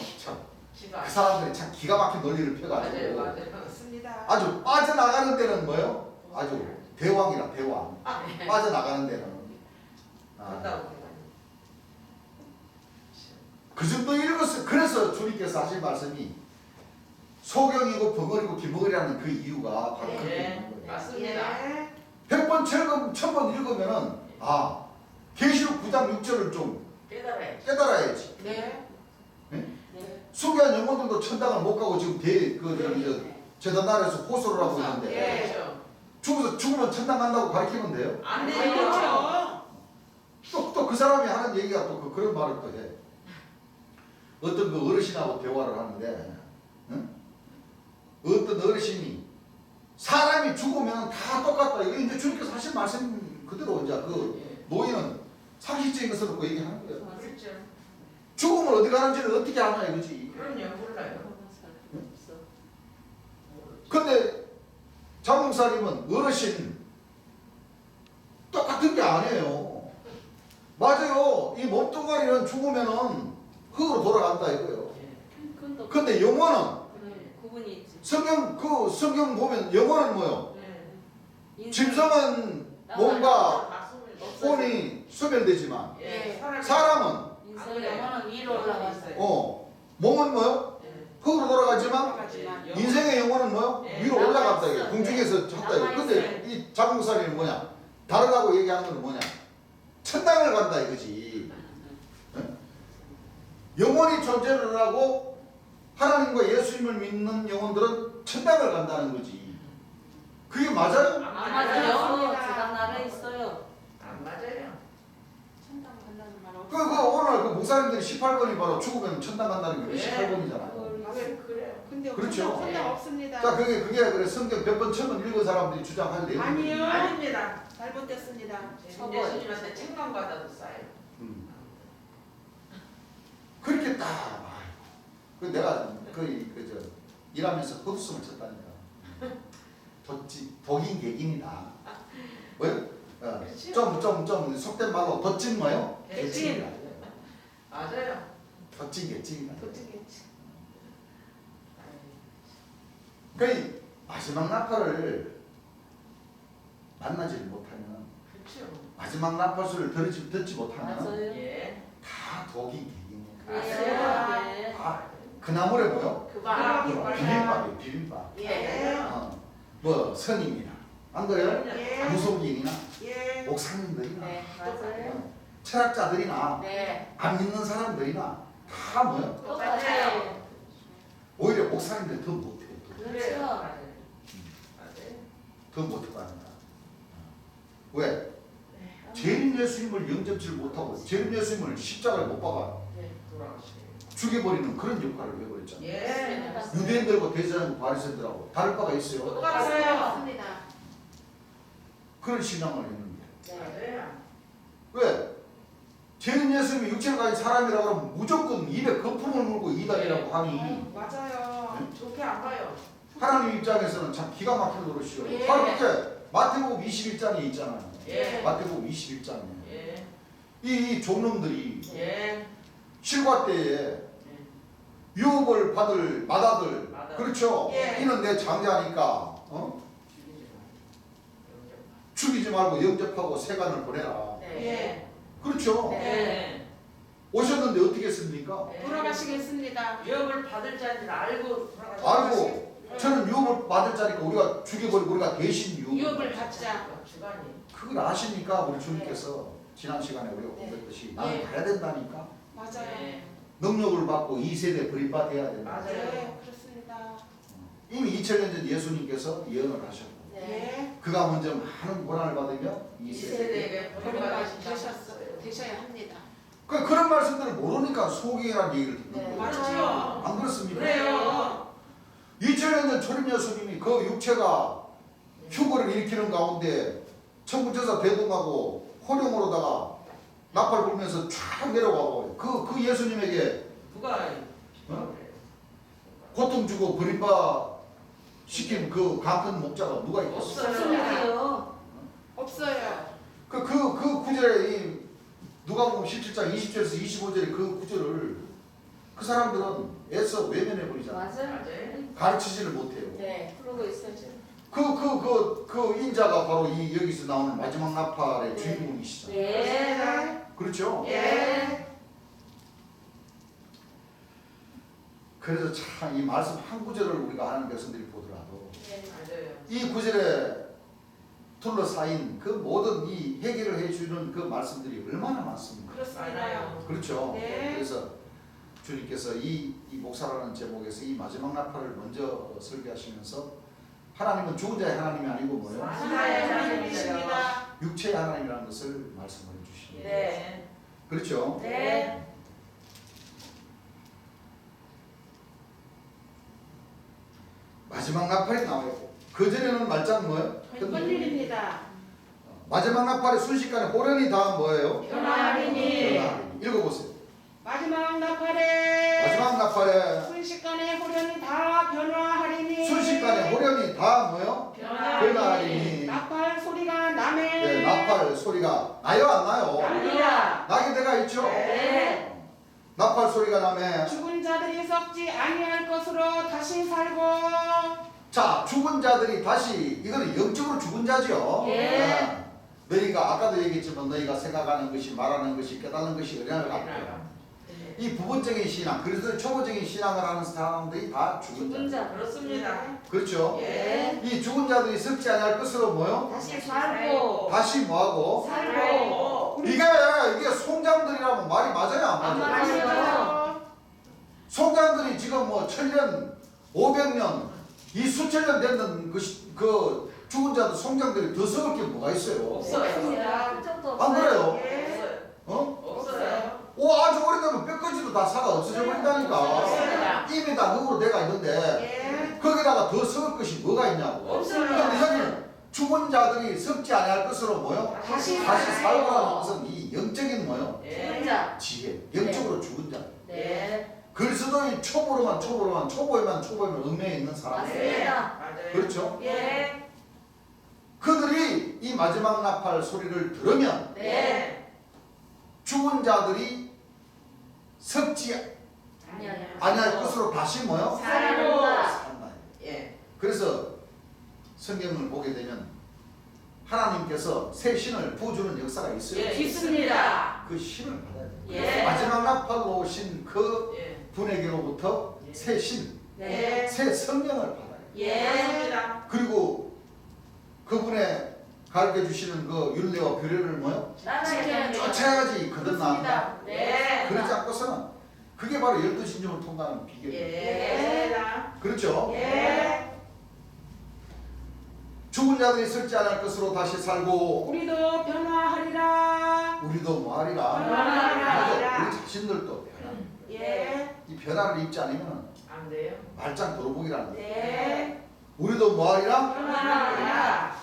지가. 그 사람들이 참 기가 막힌 논리를 맞아요, 펴가지고 맞아요. 맞습니다. 아주 빠져나가는 데는 뭐예요? 아주 대왕이라 대왕. 빠져나가는 데는 한다고. 그 정도 읽었어요. 그래서 주님께서 하신 말씀이 소경이고 벙어리고 기벙어리라는 그 이유가 바로 그렇게 예. 있는 거예요. 맞습니다. 예. 100번, 1000번 읽으면은 아 계시록 9장 6절을 좀 깨달아야지. 깨달아야지. 네. 네. 수기한 영혼들도 천당을 못 가고 지금 재단 나라에서 호소를 하고 있는데 예. 그렇죠. 죽으면 천당 간다고 가르치면 돼요. 안 네, 되죠. 그렇죠. 또 그 사람이 하는 얘기가 또 그런 말을 또 해. 어떤 그 어르신하고 대화를 하는데 응? 어떤 어르신이 사람이 죽으면 다 똑같다. 이거 이제 주님께서 하신 말씀 그대로 이제 그 노인은 상식적인 것을 놓고 얘기하는 거예요. 그렇죠. 죽으면 어디 가는지를 어떻게 아냐 이거지. 그럼요, 몰라요. 근데 장목사님은 어르신 똑같은 게 아니에요. 맞아요. 이 몸뚱아리는 죽으면은 흙으로 돌아간다 이거예요. 그건 근데 영혼은 구분이 있지. 성경 보면 영혼은 뭐요? 인생- 짐승은 몸과 가슴을 혼이 소멸되지만 예. 사람은 인생 영혼은 위로 올라갔어요. 몸은 뭐요? 흙으로 돌아가지만 인생의 영혼은 뭐요? 예. 위로 올라갔다 이게 남아있어. 궁중에서 했다 이게. 근데 남아있어요. 이 장목사님은 뭐냐? 다르다고 얘기하는 건 뭐냐? 천당을 간다 이거지. 예? 영혼이 존재를 하고 하나님과 예수님을 믿는 영혼들은 천당을 간다는 거지. 그게 맞아요? 안 맞아요. 지금 나라에 있어요. 안 맞아요. 천당 간다는 말 그 없어. 오늘 그 목사님들이 18번이 바로 죽으면 천당 간다는 게 네. 18번이잖아요. 왜 그래요? 근데 그렇죠. 천당 없습니다. 자, 그게 그래 성경 몇 번 처음 읽은 사람들이 주장하는 내용. 아니요. 아닙니다. 잘못됐습니다. 예수님한테 책망 받아도 싸요. 그렇게 딱. 그 내가 그저 일하면서 헛웃음을 쳤다니까. 독인 개긴이다. 뭐요? 좀 속된 말로 덧진 뭐요? 개찐. 맞아요. 덧진 개찐이다. 도둑이지. 그 마지막 나팔을 만나지를 못하면 그렇죠. 마지막 나팔소리를 듣지 못하면 맞아요. 예. 다 독인 개긴이야. 그래요. 네. 그 나물에 뭐요? 그만. 비빔밥. 예. 뭐 선임이나 안 그래요? 예. 무속인이나 예. 목사님들이나 네, 맞아요. 철학자들이나 네. 안 믿는 사람들이나 다 뭐요? 똑같아요. 오히려 목사님들 더 못해. 그렇죠. 맞아요. 더 못하고 합니다. 왜? 재림 예수님을 영접질 못하고 재림 예수님을 십자가에 못 박아 네, 돌아가시네요. 죽여버리는 그런 역할을 해버렸잖아요. 예. 유대인들과 대제사장과 바리새인들하고 다를 바가 있어요. 똑같아요. 맞습니다. 그런 신앙을 했는데 맞아요. 왜? 재림 예수님이 육체를 가진 사람이라고 하면 무조건 입에 거품을 물고 이단이라고 하니 맞아요. 좋게 안 봐요. 하나님 입장에서는 참 기가 막힌 노릇이요. 예. 바로 밑에 마태복음 21장에 있잖아요. 예. 마태복음 21장에 예. 이 종놈들이 예. 실과 때에 유업을 받을 마다들 마다들. 그렇죠. 예. 이는 내 장자니까 죽이지 말고 영접하고 세간을 보내라. 네. 그렇죠. 네. 오셨는데 어떻게 했습니까? 돌아가시겠습니다. 위협을 받을 자인지 알고 돌아가시고. 알고 저는 유업을 받을 자니까 우리가 죽여버리고 우리가 대신 유업을 받자. 주관이. 그걸 아시니까 우리 주님께서 지난 시간에 우리가 공부했듯이 나는 네. 가야 된다니까 맞아요. 네. 능력을 받고 2세대 버림받아야 된다. 맞아요. 네, 그렇습니다. 이미 2000년 전 예수님께서 예언을 하셨고 네. 그가 먼저 많은 고난을 받으며 이 2세대 세대에게 버림받으셨어요. 되셔야 합니다. 그런 말씀들을 모르니까 속이라는 얘기를 듣는 네. 거예요. 맞아요. 안 그렇습니까? 그래요. 2000년 전 초림 예수님이 그 육체가 휴거를 일으키는 가운데 천국제사 대동하고 호령으로다가 나팔 불면서 쫙 내려가고 그 예수님에게 누가 고통 주고 버림받 시킨 그 강큰 목자가 누가 있겠어? 없어요. 없어요. 그 구절에 이 누가복음 17장 20절에서 25절에 그 구절을 그 사람들은 애써 외면해 버리잖아. 맞아요. 맞아요. 가르치지를 못해요. 네, 그러고 있어요. 그 인자가 바로 이 여기서 나오는 마지막 나팔의 네. 주인공이시죠. 네. 그렇죠? 네. 그래서 참 이 말씀 한 구절을 우리가 하는 백성들이 보더라도 맞아요. 이 구절에 둘러싸인 그 모든 이 해결을 해주는 그 말씀들이 얼마나 많습니까? 그렇습니다. 많아요. 그렇죠. 네. 그래서 주님께서 이 목사라는 제목에서 이 마지막 나팔을 먼저 설계하시면서 하나님은 죽은 자의 하나님이 아니고 뭐예요? 하나의 하나님이십니다. 육체의 하나님이라는 것을 말씀해 주십니다. 네. 그렇죠? 네. 마지막 나팔이 나와요. 그 전에는 말장 뭐예요? 큰일입니다. 마지막 나팔의 순식간에 호련이 다음 뭐예요? 변화하리니. 읽어보세요. 마지막 나팔에 마지막 나팔에 순식간에 호련이 다 변화하리니 순식간에 호련이 다 뭐요? 변화하리니 나팔 소리가 나매 네, 나팔 소리가 나요 안 나요? 납니다. 나게 돼가 있죠? 네. 나팔 소리가 나매 죽은 자들이 썩지 아니할 것으로 다시 살고 자 죽은 자들이 다시 이거는 영적으로 죽은 자죠. 예. 네. 너희가 아까도 얘기했지만 너희가 생각하는 것이 말하는 것이 깨닫는 것이 은혜를 갖고 이 부분적인 신앙 그래서 초보적인 신앙을 하는 사람들이 다 죽은 죽은 자. 자. 그렇습니다. 그렇죠? 예. 이 죽은 자들이 썩지 아니할 것으로 뭐요? 다시 살고 다시 뭐하고? 살고 이게 송장들이라면 말이 맞아요 안 안 맞아요? 맞아요. 송장들이 지금 뭐 1000년, 500년 이 수천 년 됐는 그 죽은 자들 송장들이 더 썩을 게 뭐가 있어요? 없어요. 없습니다. 흔적도 안 그래요? 없어요. 어? 없어요. 오 아주 오래되면 뼈까지도 다 살아 없어져 버린다니까. 없어요. 이미 다 흙으로 돼가 있는데 예. 거기다가 더 썩을 것이 뭐가 있냐고. 없어요. 근데 여기는 죽은 자들이 썩지 아니할 것으로 뭐요? 다시 살고라는 것은 이 영적인 뭐요? 죽은 자. 지혜, 영적으로 죽은 자. 네. 그리스도의 초보에만 운명에 있는 사람. 맞습니다. 맞아요. 그렇죠? 예. 그들이 이 마지막 나팔 소리를 들으면 네. 죽은 자들이 썩지 아니할 것으로 다시 뭐요? 살아난다. 산다. 예. 그래서 성경을 보게 되면 하나님께서 새 신을 부어주는 역사가 있어요. 예. 있습니다. 그 신을 받아야 돼요. 예. 마지막 나팔로 오신 그 예. 분에게로부터 예. 새 신, 네. 새 성령을 받아요. 예. 맞습니다. 그리고 그분의 가르쳐 주시는 그 율례와 규례를 뭐요? 따라야 쫓아야지 거듭난다. 그렇습니다. 네. 그렇지 않고서는 그게 바로 12신종을 통과하는 비결이에요. 예. 그렇죠? 예. 죽은 자들이 썩지 않을 것으로 다시 살고 우리도 변화하리라 우리도 뭐하리라? 변화하리라. 우리 자신들도 변화. 예. 이 변화를 입지 않으면 안 돼요. 말짱 도루묵이라는 거예요. 네. 우리도 뭐하리라? 변화하리라.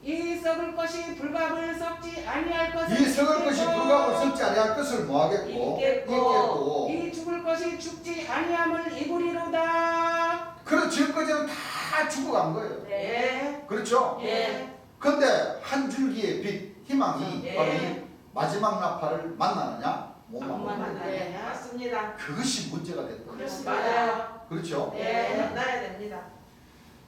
이 썩을 것이 불갑을 썩지 아니할 것을 이 썩을 것이 잊겠고, 불가고 썩지 아니할 것을 뭐하겠고? 잊겠고. 이 죽을 것이 죽지 아니함을 입으리로다 그런 지금까지는 다 죽어간 거예요. 네. 그렇죠? 예. 근데 한 줄기의 빛, 희망이 예. 바로 이 마지막 나팔을 만나느냐? 못 안 만나느냐? 만나느냐. 네. 맞습니다. 그것이 문제가 됐던 거예요. 그렇습니다. 맞아요. 그렇죠? 네. 만나야 됩니다.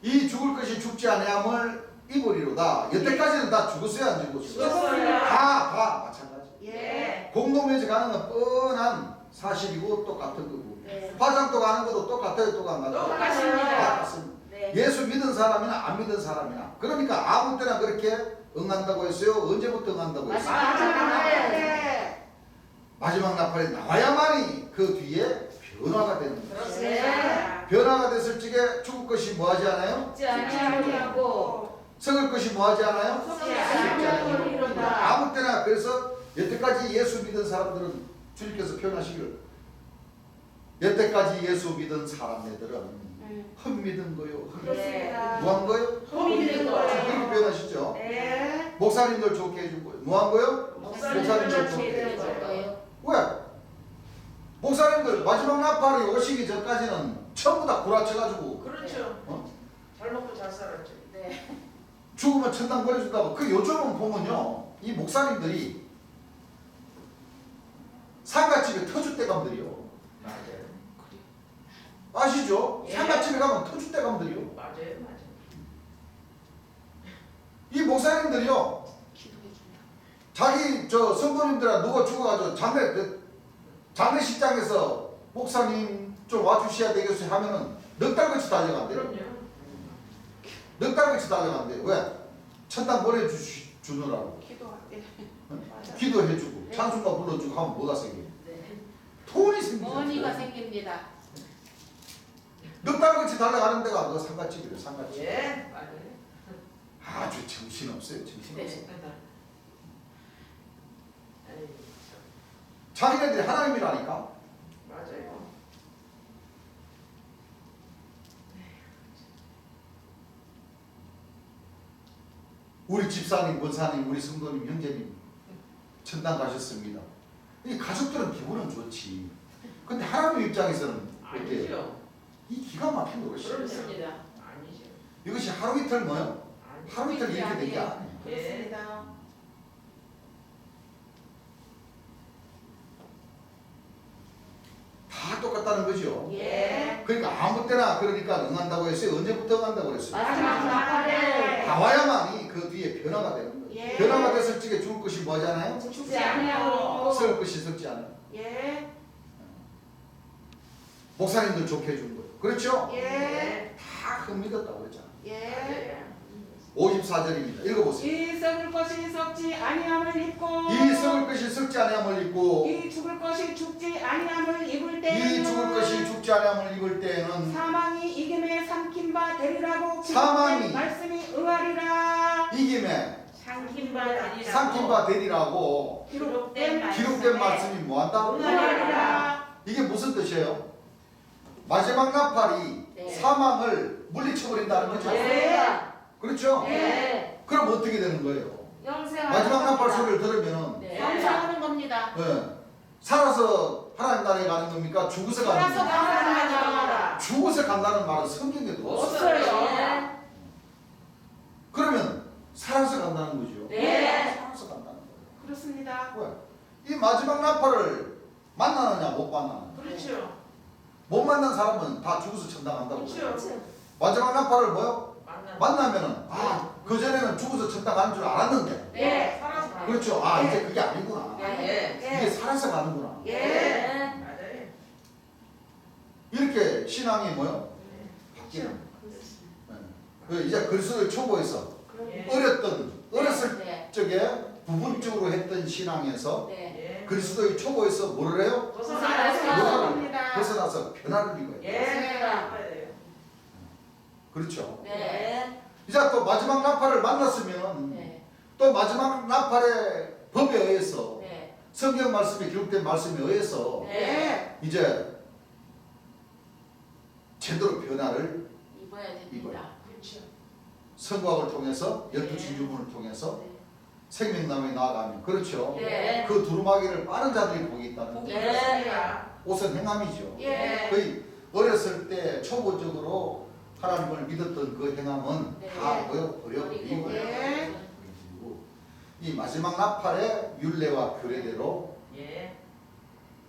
이 죽을 것이 죽지 아니함을 입으리로다. 여태까지는 다 죽었어요, 안 죽었어요? 죽었어요. 다 마찬가지. 예. 공동묘지 가는 건 뻔한 사실이고 똑같은 거고. 네. 화장도 가는 것도 똑같아요, 똑같나요? 똑같습니다. 똑같습니다. 네. 예수 믿은 사람이나 안 믿은 사람이나. 그러니까 아무 때나 그렇게 응한다고 했어요. 언제부터 응한다고 했어요? 마지막 나팔. 네. 마지막 나팔이 나와야만이 그 뒤에 변화가 되는 거예요. 그렇습니다. 변화가 됐을 적에 죽을 것이 뭐하지 않아요? 죽지 아니하고 썩을 것이 뭐하지 않아요? 썩지 아니하리로다. 아무 때나. 그래서 여태까지 예수 믿은 사람들은 주님께서 표현하시기를 여태까지 예수 믿은 사람들은 헛믿은 거요. 그렇습니다. 뭐한 거요? 헛믿은 거요. 그렇게 표현하시죠. 네. 목사님들 좋게 해준 거예요. 뭐한 거요? 목사님들 좋게 좋게 해준 해줄 거예요. 왜? 목사님들 마지막 나팔이 오시기 전까지는 전부 다 구라쳐가지고 그렇죠. 어? 잘 먹고 잘 살았죠. 네. 죽으면 천당 보내준다고. 그 요즘은 보면요, 이 목사님들이 상가집에 터줏대감들이요. 맞아요. 아시죠? 예. 상가집에 가면 터줏대감들이요. 맞아요. 맞아요. 이 목사님들이요, 자기 저 성도님들아 누가 죽어가지고 장례식장에서 목사님 좀 와주셔야 되겠어요 하면은 넉 달같이 달려간대요. 그럼요. 넉 달같이 달려간대요. 왜? 천당 보내주느라고. 기도하게 기도해주고 네. 찬송가 불러주고 하면 뭐가 생겨요? 네. 돈이 생기죠. 머니가 생깁니다. 넉 달같이 달려가는 데가 그 상가집이에요. 상가집. 예. 맞아요. 아주 정신없어요. 정신없어요. 네. 아이, 자기네들이 하나님이라니까. 맞아요. 우리 집사님, 권사님, 우리 성도님, 형제님 천당 가셨습니다. 이 가족들은 기분은 좋지. 근데 하나님 입장에서는 어때요? 아니죠. 이 기가 막힌 노릇이에요. 그렇습니다. 아니죠. 이것이 하루 이틀 뭐요? 아니. 하루 이틀 이렇게 된 게 아니에요. 아니에요. 그렇습니다. 다 똑같다는 거죠. 예. 그러니까 아무 때나 그러니까 응한다고 했어요. 언제부터 응한다고 그랬어요? 마지막 나팔에 다 와야만이 그 뒤에 변화가 되는 거예요. 예. 변화가 됐을 적에 죽을 것이 뭐잖아요? 죽지 않고 썩을 것이 썩지 않아요. 예. 목사님들 좋게 해준 거예요. 그렇죠? 예. 다 흠믿었다고 그랬잖아요. 예. 54절입니다. 읽어보세요. 이 썩을 것이 썩지 아니함을 입고 이 썩을 것이 썩지 아니함을 입고 이 죽을 것이 죽지 아니함을 입을 이 때에는 죽을 것이 죽지 아니함을 입을 때에는 사망이 이김에 삼킨 바 되리라고 사망이 기록된 말씀이 응하리라. 이김에 삼킨 바 되리라고 삼킨 바 되리라고 기록된 기록된 말씀이 뭐한다? 응하리라. 이게 무슨 뜻이에요? 마지막 나팔이 네. 사망을 물리쳐버린다는 거죠. 맞습니다. 그렇죠? 네. 그럼 어떻게 되는 거예요? 영생하는 마지막 나팔 겁니다. 소리를 들으면은 네. 영생하는 겁니다. 살아서 하나님 나라에 가는 겁니까? 죽어서 가는 살아서 겁니까? 가는 죽어서 간다는 말은 성경에도 없어요. 없어요. 그러면 살아서 간다는 거죠. 네. 살아서 간다는 거예요. 그렇습니다. 왜? 이 마지막 나팔을 만나느냐 못 만나느냐. 그렇죠. 못 만난 사람은 다 죽어서 천당 간다고. 그렇죠. 마지막 나팔을 뭐요? 만나. 만나면은 그전에는 죽어서 천당 가는 줄 알았는데 네. 살아서 가요. 그렇죠. 이제 그게 아니구나. 네. 이게 살아서 가는구나. 예. 네. 맞아요. 이렇게 신앙이 뭐요? 바뀌는 거예요. 이제 그리스도의 초보에서 예. 어렸을 네. 적에 부분적으로 했던 신앙에서 네. 예. 그리스도의 초보에서 뭐를 해요? 벗어나서 벗어나서 겁니다. 벗어나서 변화를 입어요. 예. 맞아요. 그렇죠. 네. 이제 또 마지막 나팔을 만났으면 네. 또 마지막 나팔의 법에 의해서 네. 성경 말씀에 기록된 말씀에 의해서 네. 이제 제대로 변화를 입어야 됩니다. 그렇죠. 성곽을 통해서 네. 12진주문을 통해서 네. 생명나무에 나아가면 그렇죠. 네. 그 두루마기를 빠른 자들이 복이 있다는 복이 거죠. 네. 옷은 행함이죠. 예. 거의 어렸을 때 초보적으로 하나님을 믿었던 그 행함은 네. 다 버려버리고 예. 이 마지막 나팔의 율례와 규례대로 예.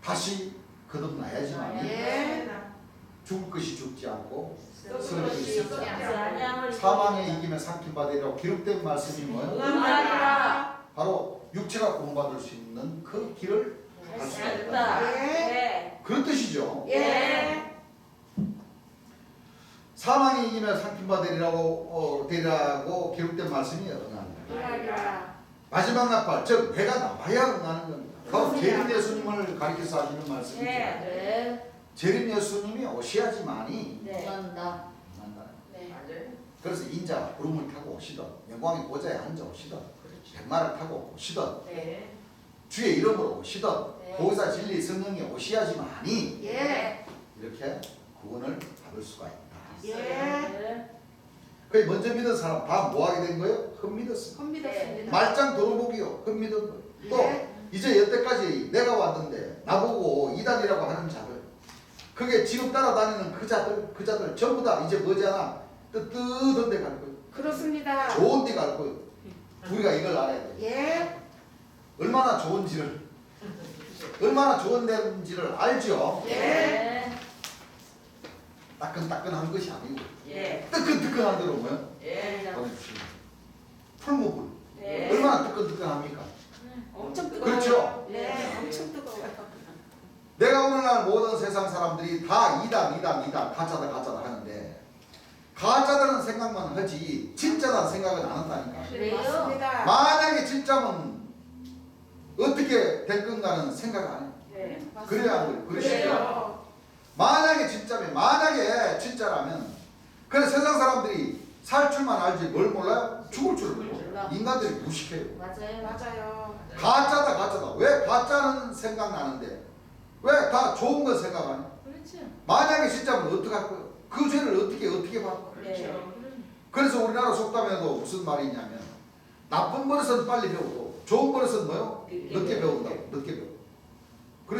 다시 거듭나야지만 예. 죽을 것이 죽지 않고 썩을 썩을 것이 것이 썩지 썩지 않고 않고 사망에 이기면 삼킨 바 되리라고 기록된 말씀이 뭐예요? 응하리라. 바로 육체가 구원받을 수 있는 그 길을 갈 수가 있다. 됐다. 예. 네. 그런 뜻이죠. 예. 사망이 이기면 삼킨 바 되리라고 기록된 말씀이 응하리라. 응하리라. 마지막 나팔, 즉 배가 나와야 응하는 겁니다. 바로 그렇습니다. 재림 예수님을 가리켜서 하시는 말씀이죠. 네. 재림 예수님이 오셔야지만이 네. 응한다. 응한다. 네. 맞아요. 그래서 인자 구름을 타고 오시던 영광의 보좌에 앉아 오시던 백마를 타고 오시던 네. 주의 이름으로 오시던 네. 보혜사 진리 성령이 오셔야지만이 예. 이렇게 구원을 받을 수가 있다. 예. 네. 그 먼저 믿은 사람 다 뭐하게 된 거예요? 흠믿었습니다. 컴믿었습니다. 말짱 도로복이요. 흠믿은 거예요. 또 예. 이제 여태까지 내가 왔는데 나보고 이단이라고 하는 자들, 그게 지금 따라다니는 그 자들 전부 다 이제 뭐잖아, 뜨뜻한 데 갈 거예요. 그렇습니다. 좋은 데 갈 거예요. 우리가 이걸 알아야 돼. 예. 얼마나 좋은지를 알죠. 네. 따끈따끈한 것이 아니고 예. 뜨끈뜨끈한 대로 뭐요? 예. 보내주십니다. 풀무불 네. 얼마나 뜨끈뜨끈합니까? 엄청 뜨거워요. 그렇죠. 네. 엄청 뜨거워요. 내가 오늘날 모든 세상 사람들이 다 이단 가짜다 하는데 가짜다는 생각만 하지 진짜다는 생각은 안 한다니까. 그래요? 맞습니다. 만약에 진짜면 어떻게 될 건가는 생각 안 해요. 네. 그래야 하고요. 그래요. 만약에 진짜라면 그래 세상 사람들이 살 줄만 알지 뭘 몰라요? 죽을 줄을 몰라. 인간들이 무식해요. 맞아요. 맞아요. 가짜다. 왜 가짜는 생각나는데 왜 다 좋은 건 생각 안 해? 그렇죠. 만약에 진짜면 어떡할 거예요? 그 죄를 어떻게 받아? 그렇죠. 그래서 우리나라 속담에도 무슨 말이 있냐면 나쁜 버릇은 빨리 배우고 좋은 버릇은 뭐요? 늦게 배운다고. 늦게 배워.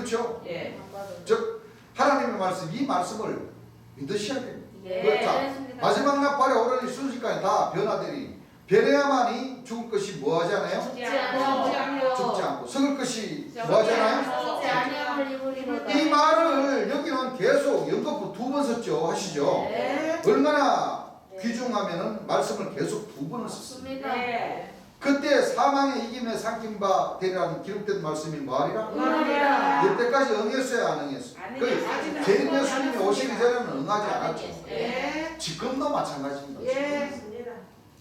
그렇죠? 예. 즉 하나님의 말씀, 이 말씀을 믿으셔야 됩니다. 예. 자, 마지막 나팔에 오르니 순식간에 다 변화되리 변해야만이 죽을 것이 뭐하지 않아요? 죽지 않고. 죽지 않고 썩을 것이 뭐하지 않아요? 죽지 아니함을 입으리로다. 이 말을 여기는 계속 연거푸 2번 썼죠. 하시죠. 네. 얼마나 귀중하면은 말씀을 계속 2번을 썼습니다. 맞습니다. 네. 그때 사망의 이김에 삼킨 바 되리라는 기록된 말씀이 뭐하리라? 응하리라. 이때까지 응했어요, 안 응했어요? 안 그 응했어요. 재림 예수님이 오시기 전에는 응하지 않았죠. 예. 지금도 마찬가지입니다. 예. 맞습니다.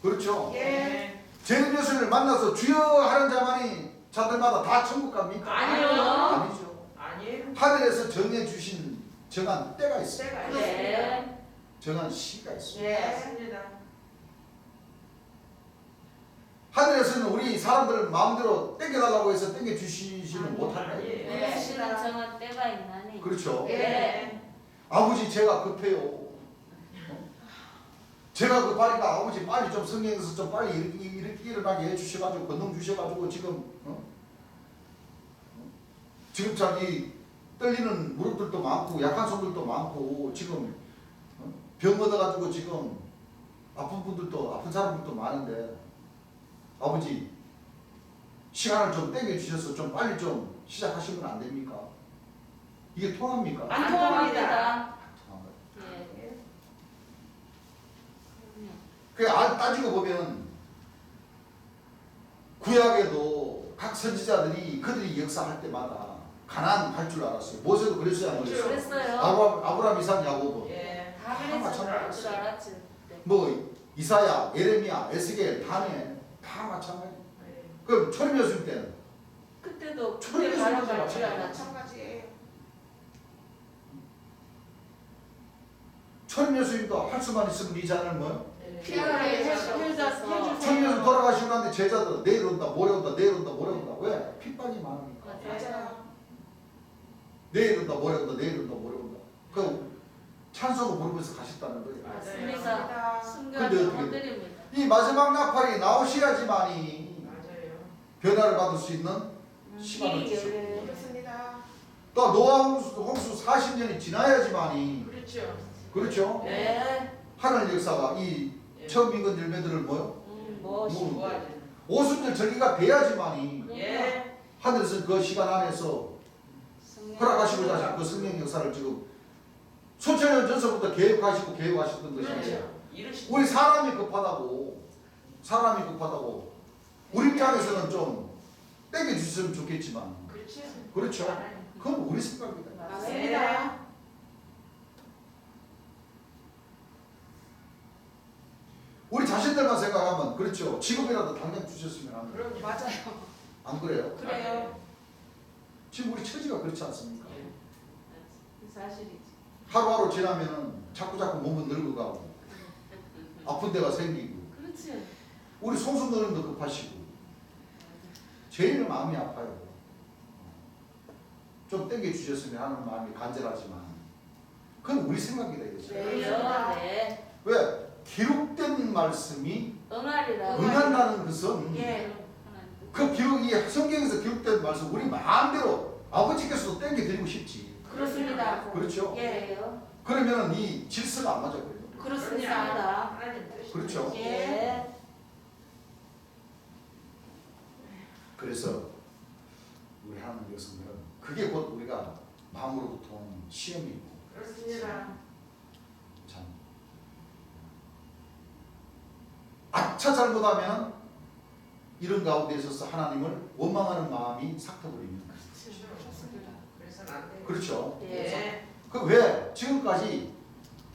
그렇죠. 예. 재림 예수님을 만나서 주여 하는 자만이 자들마다 다 천국 갑니까? 아니요. 아니죠. 아니에요. 하늘에서 정해 주신 정한 때가 있어요. 때가 네. 정한 시가 있어요. 예. 맞습니다. 하늘에서는 우리 사람들 마음대로 땡겨달라고 해서 땡겨 주시지는 못한다. 아니에요. 네. 시는 정한 때가 있나니. 그렇죠. 예. 아버지 제가 급해요. 제가 급하니까 아버지 빨리 좀 성령에서 좀 빨리 이렇게 일어나게 해주셔가지고 건동 주셔가지고 지금 지금 자기 떨리는 무릎들도 많고 약한 손들도 많고 지금 병 얻어가지고 지금 아픈 분들도 아픈 사람들도 많은데 아버지 시간을 좀 땡겨 주셔서 좀 빨리 좀 시작하시면 안 됩니까? 이게 통합니까? 안 통합니다. 예. 그 따지고 보면 구약에도 각 선지자들이 그들이 역사할 때마다 가나안 갈 줄 알았어요. 모세도 그랬어요, 안 그랬어요? 그랬어요. 아브라함, 이삭, 야고보. 예. 다 그랬을 줄 알았지. 그때. 뭐 이사야, 예레미야, 에스겔, 다니엘 다 마찬가지. 예. 그럼 초림 예수님 때는 그때도 초림 그때 바로 예수님 갈줄 때는 알았지. 마찬가지예요. 초림 예수님도 할 수만 있으면 이 잔을 뭐요? 피하게 해주셔서. 초림 예수님 돌아가시고 난데 제자들 내일 온다, 모레 온다, 내일 온다, 모레 온다. 왜? 핍박이 많으니까. 맞아요. 내일 온다, 모레 온다, 내일 온다, 모레 온다. 그 찬송을 부르면서 가셨다는 거예요. 맞습니다. 근데 순교한 어떻게 영혼들입니다. 이 마지막 나팔이 나오셔야지만이 맞아요. 변화를 받을 수 있는 시간을 길이 주셨고 열려요. 그렇습니다. 또 노아 홍수 40년이 지나야지만이 그렇죠. 그렇죠? 네. 하늘 역사가 이 예. 처음 익은 열매들을 뭐요? 무엇이. 뭐하지? 오순절 절기가 돼야지만이 예. 하늘에서 그 시간 안에서 허락하시고자 하신 그 성령 역사를 지금 수천 년 전서부터 계획하시고 계획하셨던 것인데 그렇죠. 이루시죠. 우리 사람이 급하다고 우리 입장에서는 좀 땡겨 주셨으면 좋겠지만 그렇지. 그렇죠. 그건 우리 생각입니다. 맞습니다. 우리 자신들만 생각하면 그렇죠. 지금이라도 당장 주셨으면 하는 거예요. 그럼 맞아요. 안 그래요? 그래요. 지금 우리 처지가 그렇지 않습니까? 사실이지. 하루하루 지나면은 자꾸 몸은 늙어가고 아픈 데가 생기고 그렇지. 우리 송수노님도 급하시고 제일 마음이 아파요. 좀 땡겨 주셨으면 하는 마음이 간절하지만 그건 우리 생각이다 이거죠. 네요. 네. 왜? 기록된 말씀이 응하리라. 응한다는 것은 예. 그 기록이 성경에서 기록된 말씀 우리 마음대로 아버지께서도 땡겨 드리고 싶지. 그렇습니다. 그렇죠? 예. 그러면은 이 질서가 안 맞아요. 그렇습니다. 하나님 뜻이 그렇죠. 예. 그래서 우리 하나님 역사는 그게 곧 우리가 마음으로부터 온 시험이고 그렇습니다. 참 아차 잘못하면 이런 가운데 있어서 하나님을 원망하는 마음이 삭터버리는 거죠. 그렇습니다. 그래서는 안 돼요. 그렇죠. 예. 그 왜 지금까지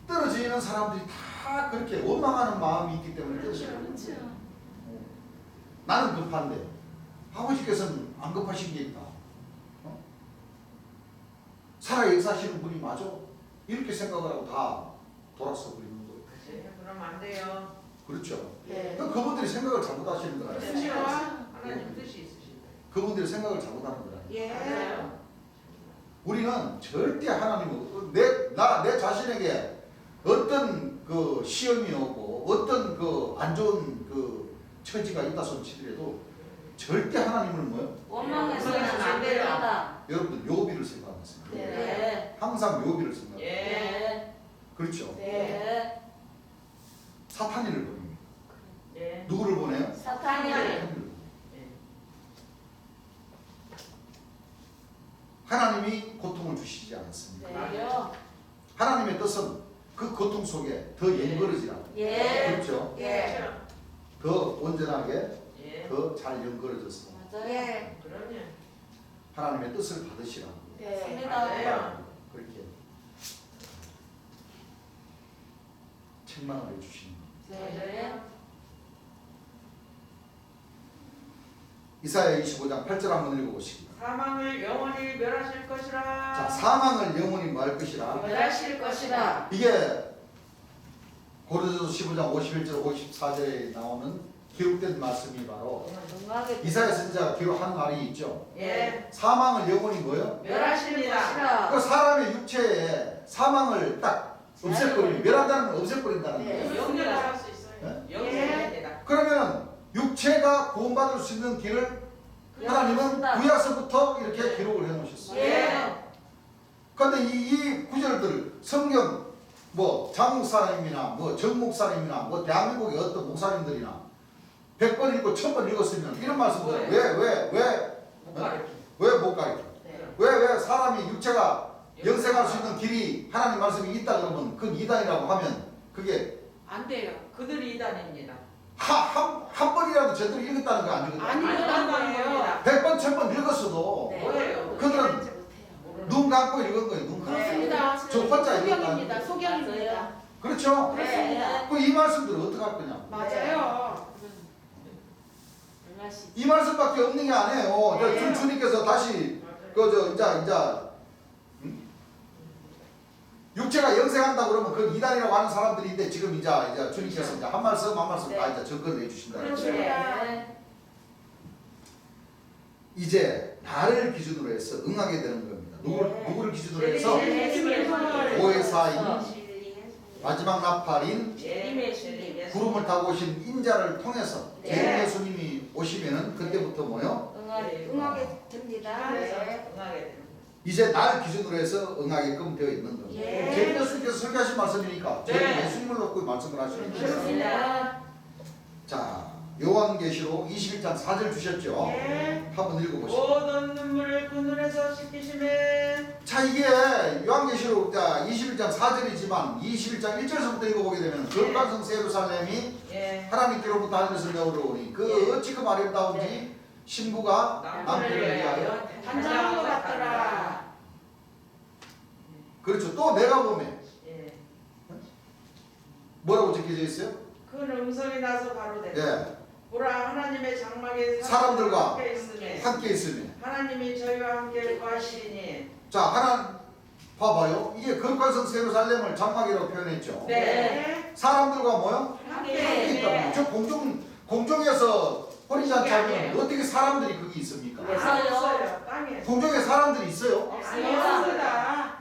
떨어지는 사람들이 다 그렇게 원망하는 마음이 있기 때문에 떨어져요. 그렇죠. 나는 급한데 아버지께서는 안 급하신 게 있다. 살아 역사하시는 분이 맞아? 이렇게 생각을 하고 다 돌아서 버리는 거예요. 예, 그러면 안 돼요. 그렇죠. 예. 그러니까 그분들이 생각을 잘못하시는 거예요. 그렇습니다. 하나님 뜻이 있으신다. 그분들이 생각을 잘못하는 거예요. 예. 맞아요. 우리는 절대 하나님을 내 자신에게 어떤 그 시험이 오고 어떤 그 안 좋은 그 처지가 있다 손치더라도 절대 하나님을 뭐요? 원망해서는 안 됩니다. 여러분들 묘비를 생각하세요. 네. 항상 묘비를 생각해요. 예. 네. 그렇죠. 네. 사탄이를 보냅니다. 예. 누구를 보내요? 사탄이를. 사탄이를 보내요. 예. 하나님이 고통을 주시지 않았습니다. 네요. 하나님의 뜻은 그 고통 속에 더 연거러지라고. 예. 그렇죠. 예. 그렇죠. 더 온전하게 예. 더 잘 연거러져서 맞아요. 예. 그럼요. 하나님의 뜻을 받으시라고. 네. 맞습니다. 맞아요. 그렇게 책망을 해주시는 겁니다. 네. 이사야 25장 8절 한번 읽어보시기 바랍니다. 사망을 영원히 멸하실 것이라. 자, 사망을 영원히 뭐 할 것이라. 멸하실 것이다. 이게 고린도서 15장 51절 54절에 나오는 기록된 말씀이 바로 응하게 이사야 선지자가 기록한 말이 있죠. 예. 사망을 영원히 뭐요? 멸하십니다. 그 사람의 육체에 사망을 딱 없애버리면, 멸한다는 건 없애버린다는 네. 거예요. 영접할 수 있어요. 네? 영접합니다. 그러면 육체가 구원받을 수 있는 길을 하나님은 구약서부터 이렇게 기록을 해놓으셨어요. 예. 그런데 이 구절들 성경 뭐 장목사님이나 뭐 정목사님이나 뭐 대한민국의 어떤 목사님들이나 100번 읽고 1000번 읽었으면 이런 말씀들 못 가르쳐. 왜 못 가르쳐? 네. 왜 사람이 육체가 영생할 수 있는 길이 하나님 말씀이 있다 그러면 그건 이단이라고 하면 그게 안 돼요. 그들이 이단입니다. 한 번이라도 제대로 읽었다는 거 아니거든. 아니, 읽었다는 거예요. 100번 1000번 읽었어도 네. 뭐예요? 그들은 눈 감고 읽은 거예요. 눈 감고. 그렇습니다. 저 혼자 소경입니다. 읽었다. 소경입니다. 그렇죠? 네. 그 이 말씀들을 어떻게 할 거냐? 맞아요. 응하시. 이 말씀밖에 없는 게 아니에요. 네. 주님께서 다시 그저 이제 육체가 영생한다 그러면 그 이단이라고 하는 사람들인데 지금 이제 주님께서 이제 한 말씀 한 말씀 다 네. 이제 접근을 해주신다. 그렇죠. 네. 이제 나를 기준으로 해서 응하게 되는 겁니다. 누구를 기준으로 해서 네. 오해사인 마지막 나팔인 예. 구름을 타고 오신 인자를 통해서 네. 제 예수님이 오시면은 그때부터 뭐요? 응하게. 응하게 됩니다. 네. 응하게 됩니다. 이제 날 기준으로 해서 응하게끔 되어 있는 겁니다. 예. 제 예수님께서 설교하신 말씀이니까 제 네. 예수님을 놓고 말씀을 하시는 거예요. 그렇습니다. 자, 요한계시록 21장 4절 주셨죠? 예. 한번 읽어보시죠. 모든 눈물을 그 눈에서 씻기심에. 자, 이게 요한계시록 21장 4절이지만 21장 1절에서부터 읽어보게 되면 거룩한 성 예루살렘이 예. 하나님께로부터 하늘에서 내려오니 그 예. 어찌 그 말이다운지 신부가 남편을 위하여 단장한 것 같더라. 그렇죠. 또 내가 보면 예. 뭐라고 적혀져 있어요? 큰 음성이 나서 바로 되다. 예, 보라 하나님의 장막에 사람들과 함께 있으니 함께 있으면 하나님이 저희와 함께 거하시니. 자, 하나 봐봐요. 이게 거룩한 성 예루살렘을 장막이라고 표현했죠. 네. 사람들과 뭐요? 함께 있다. 저 공중에서 호리잔치 하면 아니에요. 어떻게 사람들이 거기 있습니까? 없어요. 땅에. 공중에 사람들이 있어요. 없습니다.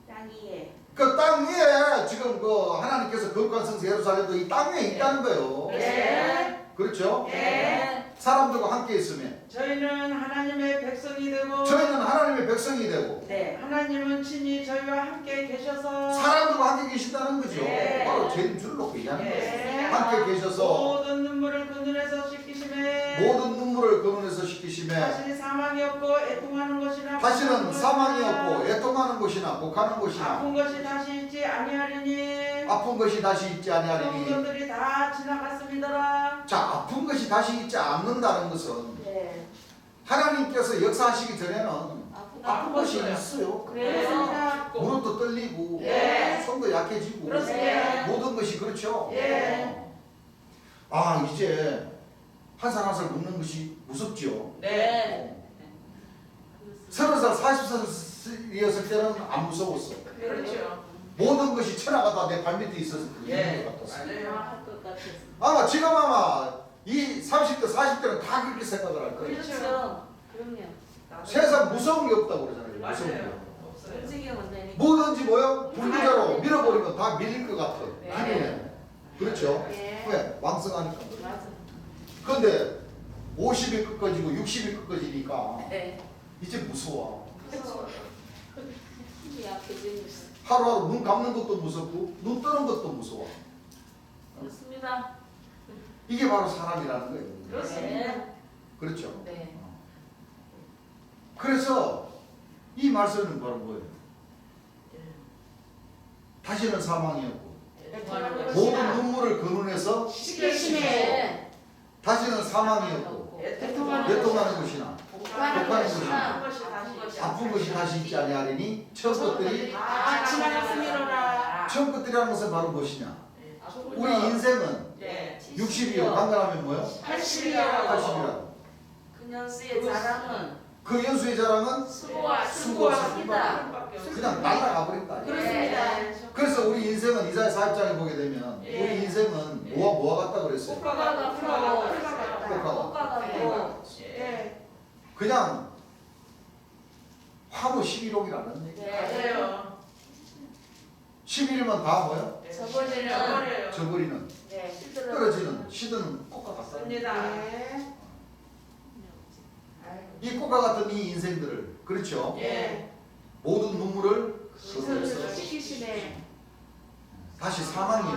땅 위에. 그 땅 위에 지금 그 하나님께서 거룩한 성 예루살렘도 이 땅 위에 있다는 거예요. 네. 그렇죠? 네. 사람들과 함께 있으면 저희는 하나님의 백성이 되고 저희는 하나님의 백성이 되고 네. 하나님은 친히 저희와 함께 계셔서 사람들과 함께 계신다는 거죠. 네. 바로 제 줄을 놓고 얘기하는 거예요. 네. 함께 계셔서 모든 눈물을 그 눈에서 씻기심에 모든 눈물을 그 눈에서 씻기심에 다시는 사망이 없고 애통하는 것이나 다시는 사망이 없고 애통하는 곳이나 곡하는 곳이나 아픈 것이 다시 있지 아니하리니 아픈 것이 다시 있지 아니하리니. 그것들이 다 지나갔습니다. 자, 아픈 것이 다시 있지 않는다는 것은 네. 하나님께서 역사하시기 전에는 아프다. 아픈 것이 있어요. 그래요. 무릎도 떨리고 네. 손도 약해지고 그렇습니다. 모든 것이 그렇죠. 네. 아, 이제 한 살 한 살 묻는 것이 무섭죠. 네. 30살, 40살이었을 때는 안 무서웠어. 그렇죠. 모든 것이 천하가 다 내 발밑에 있어서 그런 예. 것 같았어. 맞아요. 할것 같았어. 아마 지금 아마 이 30대, 40대는 다 그렇게 생각을 할 거예요. 그렇죠. 그럼요. 세상 무서운 게 없다고 그러잖아요. 무서운 게. 맞아요. 없어요. 움직이면 되니까. 뭐든지 뭐요? 불구자로 밀어버리면 다 밀릴 것 같아. 네. 기분에. 그렇죠? 예. 왜? 왕성하니까. 맞아. 그런데 50이 꺾어지고 60이 꺾어지니까 네. 이제 무서워. 힘이 약해지는 하루하루 눈 감는 것도 무섭고 눈 뜨는 것도 무서워. 그렇습니다. 이게 바로 사람이라는 거예요. 그렇습니다. 그렇죠. 네. 그래서 이 말씀은 바로 뭐예요? 다시는 사망이었고 모든 눈물을 근원해서 시기심에 네. 다시는 사망이었고 애통하는 것이나 복하는 것이나 것이나 아픈 것이 다시 있지 아니하리니 처음 것들이 다 지나갔음이로라. 처음 것들이라는 것은 바로 무엇이냐? 우리 인생은 네. 60이요. 간단하면 뭐요? 80이요. 80이라. 그 연수의 자랑은 그 연수의 자랑은 수고와 수고와 수고합니다. 그냥 날아가 버린다. 그렇습니다. 그래서 우리 인생은 이사야 4장에 보게 되면 예. 우리 인생은 뭐와 같다 그랬어요? 꽃가가 꽃가가. 꽃가가 고 네. 그냥 화무 11호기라는 얘기. 네. 맞아요. 11이면 다 뭐요? 저버리는 저버려요. 저버리는, 네. 시들어 떨어지는, 시드는 꽃과 같다. 맞습니다. 네. 이 꽃과 같은 이 인생들을 그렇죠? 예. 모든 눈물을 흘려서 시기심에 다시 사망이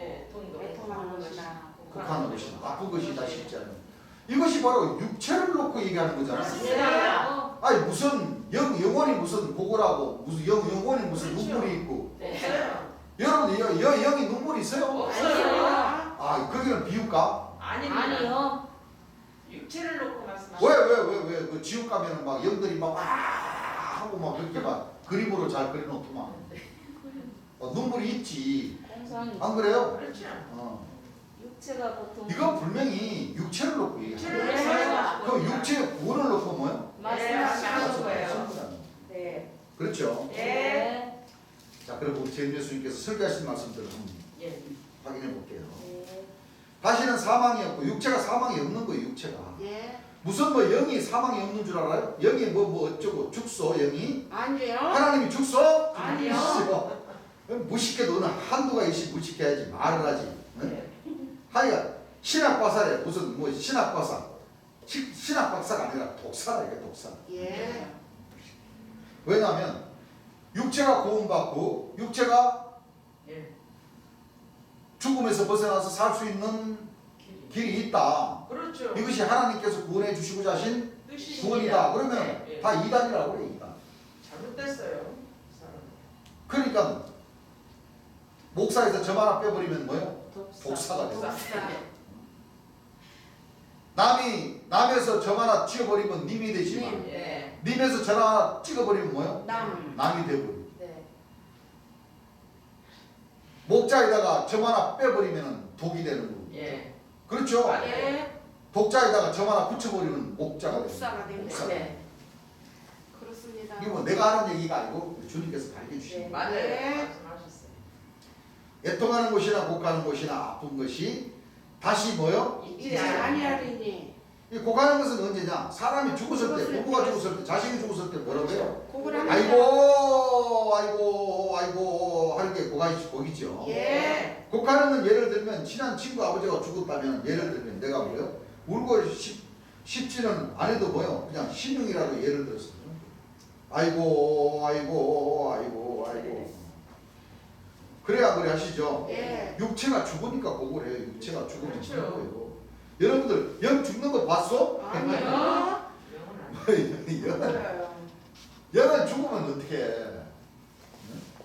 예. 동도. 애통하는 것이나 국하는 것이나 아픈 것이 다시 있지 않는 이것이 바로 육체를 놓고 얘기하는 거잖아요. 맞습니다. 아니 무슨 영혼이 무슨 보고라고 무슨 영혼이 무슨 그렇죠. 눈물이 있고 없어요. 여러분 영이 눈물이 있어요? 없어요. 아 거기는 비유가? 아닙니다. 아니요. 육체를 놓고 말씀하시죠. 왜 그 지옥 가면은 막 영들이 막 와 하고 막 그렇게 막 그림으로 잘 그려놓더만 눈물이 있지 공상 안 그래요? 그렇죠. 육체가 보통 이건 분명히 육체를 놓고 얘기하는 거예요. 육체를 놓고 그럼 육체의 구원을 놓고 뭐요? 말씀하시는 거예요. 네. 그렇죠. 네. 자 그럼 우리 제 예수님께서 설교하신 말씀들을 한번 예. 확인해 볼게요. 네. 다시는 사망이 없고 육체가 사망이 없는 거예요. 육체가 예. 무슨 뭐 영이 사망이 없는 줄 알아요? 영이 뭐 어쩌고 죽소 영이 아니요. 하나님이 죽소? 아니요. 무식해도 너는 한두가 있이 무식해야지 말을 하지. 응? 예. 하여간 신학박사래 무슨 뭐 신학박사 신학박사가 아니라 독사라 이게 독사. 예. 왜냐하면 육체가 구원받고 육체가 예. 죽음에서 벗어나서 살 수 있는 길이 있다. 그렇죠. 이것이 하나님께서 구원해 주시고자 하신 뜻이십니다. 구원이다. 그러면 예. 다 이단이라고 그래 이단. 잘못됐어요. 사람. 그러니까 목사에서 점 하나 빼버리면 뭐요? 독사. 독사가 돼. 독사. 남에서 점 하나 찍어버리면 님이 되지만 예. 님에서 점 하나 찍어버리면 뭐요? 남. 남이 되버려. 네. 목자에다가 점 하나 빼버리면 독이 되는 거고. 예. 그렇죠? 예. 독자에다가 점 하나 붙여버리면 목자가 되는 목사가 거고. 됩니다. 목사. 네. 그렇습니다. 이거 뭐 내가 하는 얘기가 아니고 주님께서 가르쳐 주신 네. 거예요. 맞아요. 예. 말씀하셨어요. 애통하는 것이나 곡하는 것이나 아픈 것이 다시 뭐요? 이제 아니하리니. 이 곡하는 것은 언제냐? 사람이 죽었을 때, 죽었을 부부가 때. 죽었을 때, 자식이 죽었을 때 뭐라고 해요? 곡을 합니다. 아이고 하는 게 곡이죠. 예. 곡하는 건 예를 들면 친한 친구 아버지가 죽었다면 예를 들면 내가 뭐요? 울고 싶지는 않아도 뭐요? 그냥 신용이라도 예를 들어서 아이고 그래야 그래 하시죠. 예. 육체가 죽으니까 곡을 해요. 육체가 죽으면 그렇죠. 죽는 거예요. 여러분들 영 죽는 거 봤어? 아니요. 영은 아니에요. 몰라요. 영은 죽으면 어떻게 해?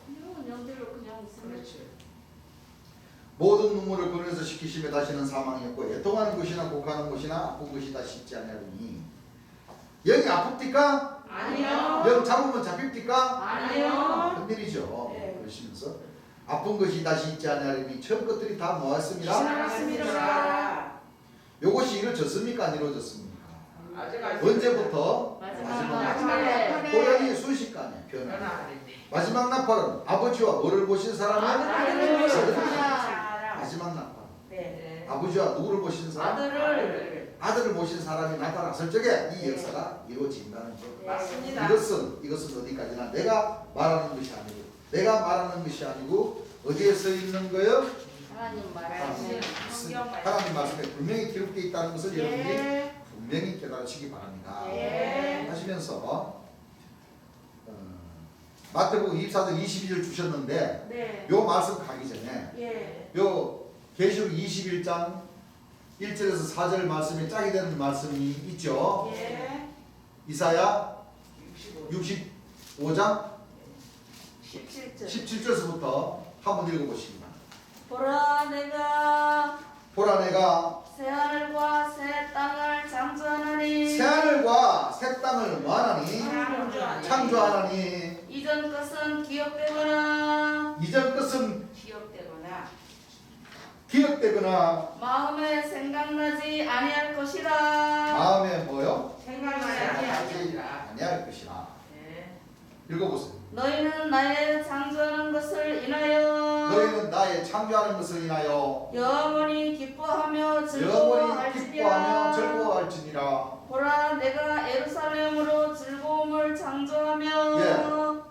이런 영들로 그냥 있으면 그렇죠. 모든 눈물을 그늘에서 식히심에 다시는 사망이 없고 애통하는 것이나 곡하는 것이나 아픈 것이 다시 있지 아니하리니 영이 아픕니까? 아니요. 영 잡으면 잡힙니까? 아니요. 큰일이죠. 네. 그러시면서 아픈 것이 다시 있지 아니하리니 처음 것들이 다 뭐했습니다? 지나갔습니다. 요것이 이루어졌습니까? 안 이루어졌습니까? 아직 언제부터? 마지막 나팔에. 고양이 순식간에 변화. 변화 안 했네. 마지막 나팔은 아버지와 뭐를 보신 사람은? 아들을 보십니다. 마지막 나팔. 네. 아버지와 누구를 보신 사람? 아들을 보신 사람이 나타났을 적에 이 네. 역사가 이루어진다는 것. 맞습니다. 이것은 어디까지나 내가 말하는 것이 아니고 어디에 써 있는 거예요? 하나님 말씀 하나님 성경 말씀 하나님 말씀에 분명히 기록되어 있다는 것을 여러분이 예. 분명히 분명히 깨달으시기 바랍니다. 예. 하시면서 마태복음 24장 22절 주셨는데 네. 요 말씀 가기 전에 예. 요 계시록 21장 1절에서 4절 말씀에 짝이 되는 말씀이 있죠. 예. 이사야 65장 17절. 17절에서부터 한번 읽어보십니다. 보라 내가 보라 내가 새 땅을 창조하나니 새하늘과 새 땅을 뭐하나니 창조하나니 이전 것은 기억되거나 이전 것은 기억되거나 기억되거나 마음에 생각나지 아니할 것이라. 마음에 뭐요? 생각나지 아니할 것이라. 읽어보세요. 너희는 나의 창조하는 것을 인하여 너희는 나의 창조하는 것을 인하여 영원히 기뻐하며 영원히 즐거워할지니라. 기뻐하며 즐거워할지니라. 보라 내가 예루살렘으로 즐거움을 창조하며 예.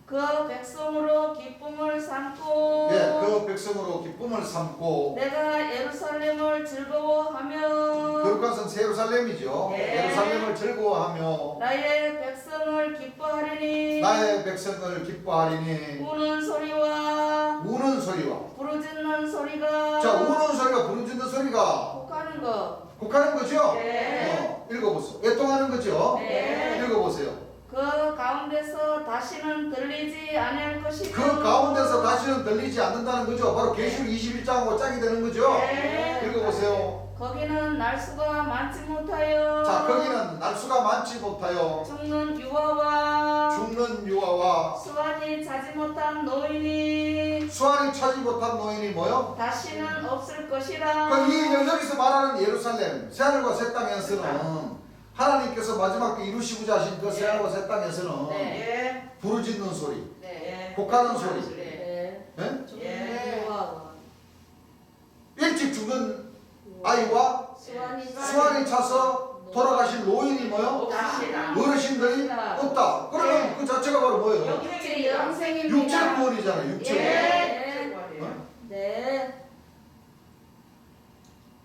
그 백성으로 기쁨을 삼고 예, 그 백성으로 기쁨을 삼고 내가 예루살렘을 즐거워하며 거룩한 예루살렘이죠. 예. 예루살렘을 즐거워하며 나의 백성을 기뻐하리니 나의 백성을 기뻐하리니 우는 소리와 우는 소리와 부르짖는 소리가 자 우는 소리가 부르짖는 소리가 혹하는 것. 곡하는 거죠? 네. 읽어보세요. 애통하는 거죠? 네. 읽어보세요. 그 가운데서 다시는 들리지 않을 것이고 그 가운데서 다시는 들리지 않는다는 거죠. 바로 계시록 21장하고 짝이 되는 거죠? 네. 읽어보세요. 거기는 날수가 많지 못하여 자 거기는 날수가 많지 못하여 죽는 유아와 죽는 유아와 수완이 차지 못한 노인이 수완이 차지 못한 노인이 뭐요? 다시는 없을 것이라. 여기서 말하는 예루살렘 새하늘과 새 땅에서는 하나님께서 마지막 때 이루시고자 하신 그 새하늘과 새 땅에서는 네. 부르짖는 소리, 네. 곡하는 소리, 네. 예? 죽는 유아와 일찍 죽은 아이와 수완이 차서 돌아가신 노인이 뭐요? 어르신들이 없다. 그러면 그 자체가 바로 뭐예요? 육체 영생입니다. 육체 구원이잖아요. 육체 구원. 예. 네.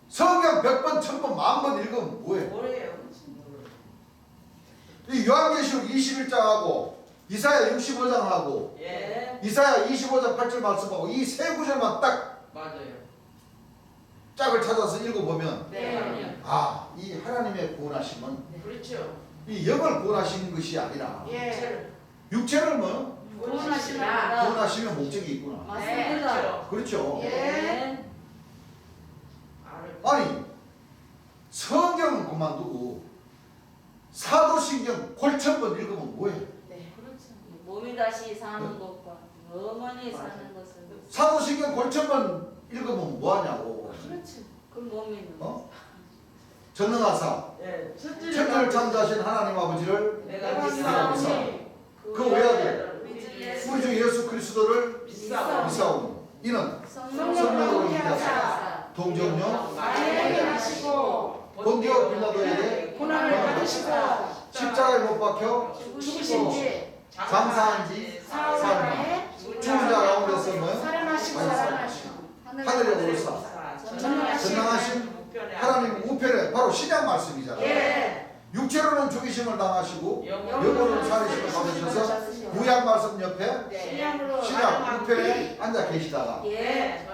성경 100번, 1000번, 10,000번 읽으면 뭐예요? 이 요한계시록 21장하고 이사야 65장하고 네. 이사야 25장 8절 말씀하고 이 세 구절만 딱 짝을 찾아서 읽어보면 네. 아, 이 하나님의 구원하심은 그렇죠. 이 영을 구원하시는 것이 아니라 육체를 뭐 구원하시나 구원하시면 목적이 있구나. 맞습니다. 그렇죠. 네. 아니 성경은 그만두고 사도신경 골천번 읽으면 뭐예요? 네. 그렇죠. 몸이 다시 사는 것과 영원히 사는 것은 사도신경 골천번 읽으면 뭐하냐고. 그렇지. 그 몸이 전능하사 천지를 창조하신 하나님 아버지를 내가 믿사오니 그 외아들 우리 주 예수 그리스도를 믿사오니 이는 성령으로 인하사 동정녀 본디오 빌라도에게 고난을 받으시고 십자가에 못 박혀 죽으신 뒤 장사한 지 사흘 죽은 자 가운데서 뭐요? 살아나시고 하늘에 오르사 전능하신 하나님 우편에 바로 신약 말씀이잖아요. 육체로는 죽이심을 당하시고 영으로는 살리심을 받으셔서 구약 말씀 옆에 신약 우편에 앉아 계시다가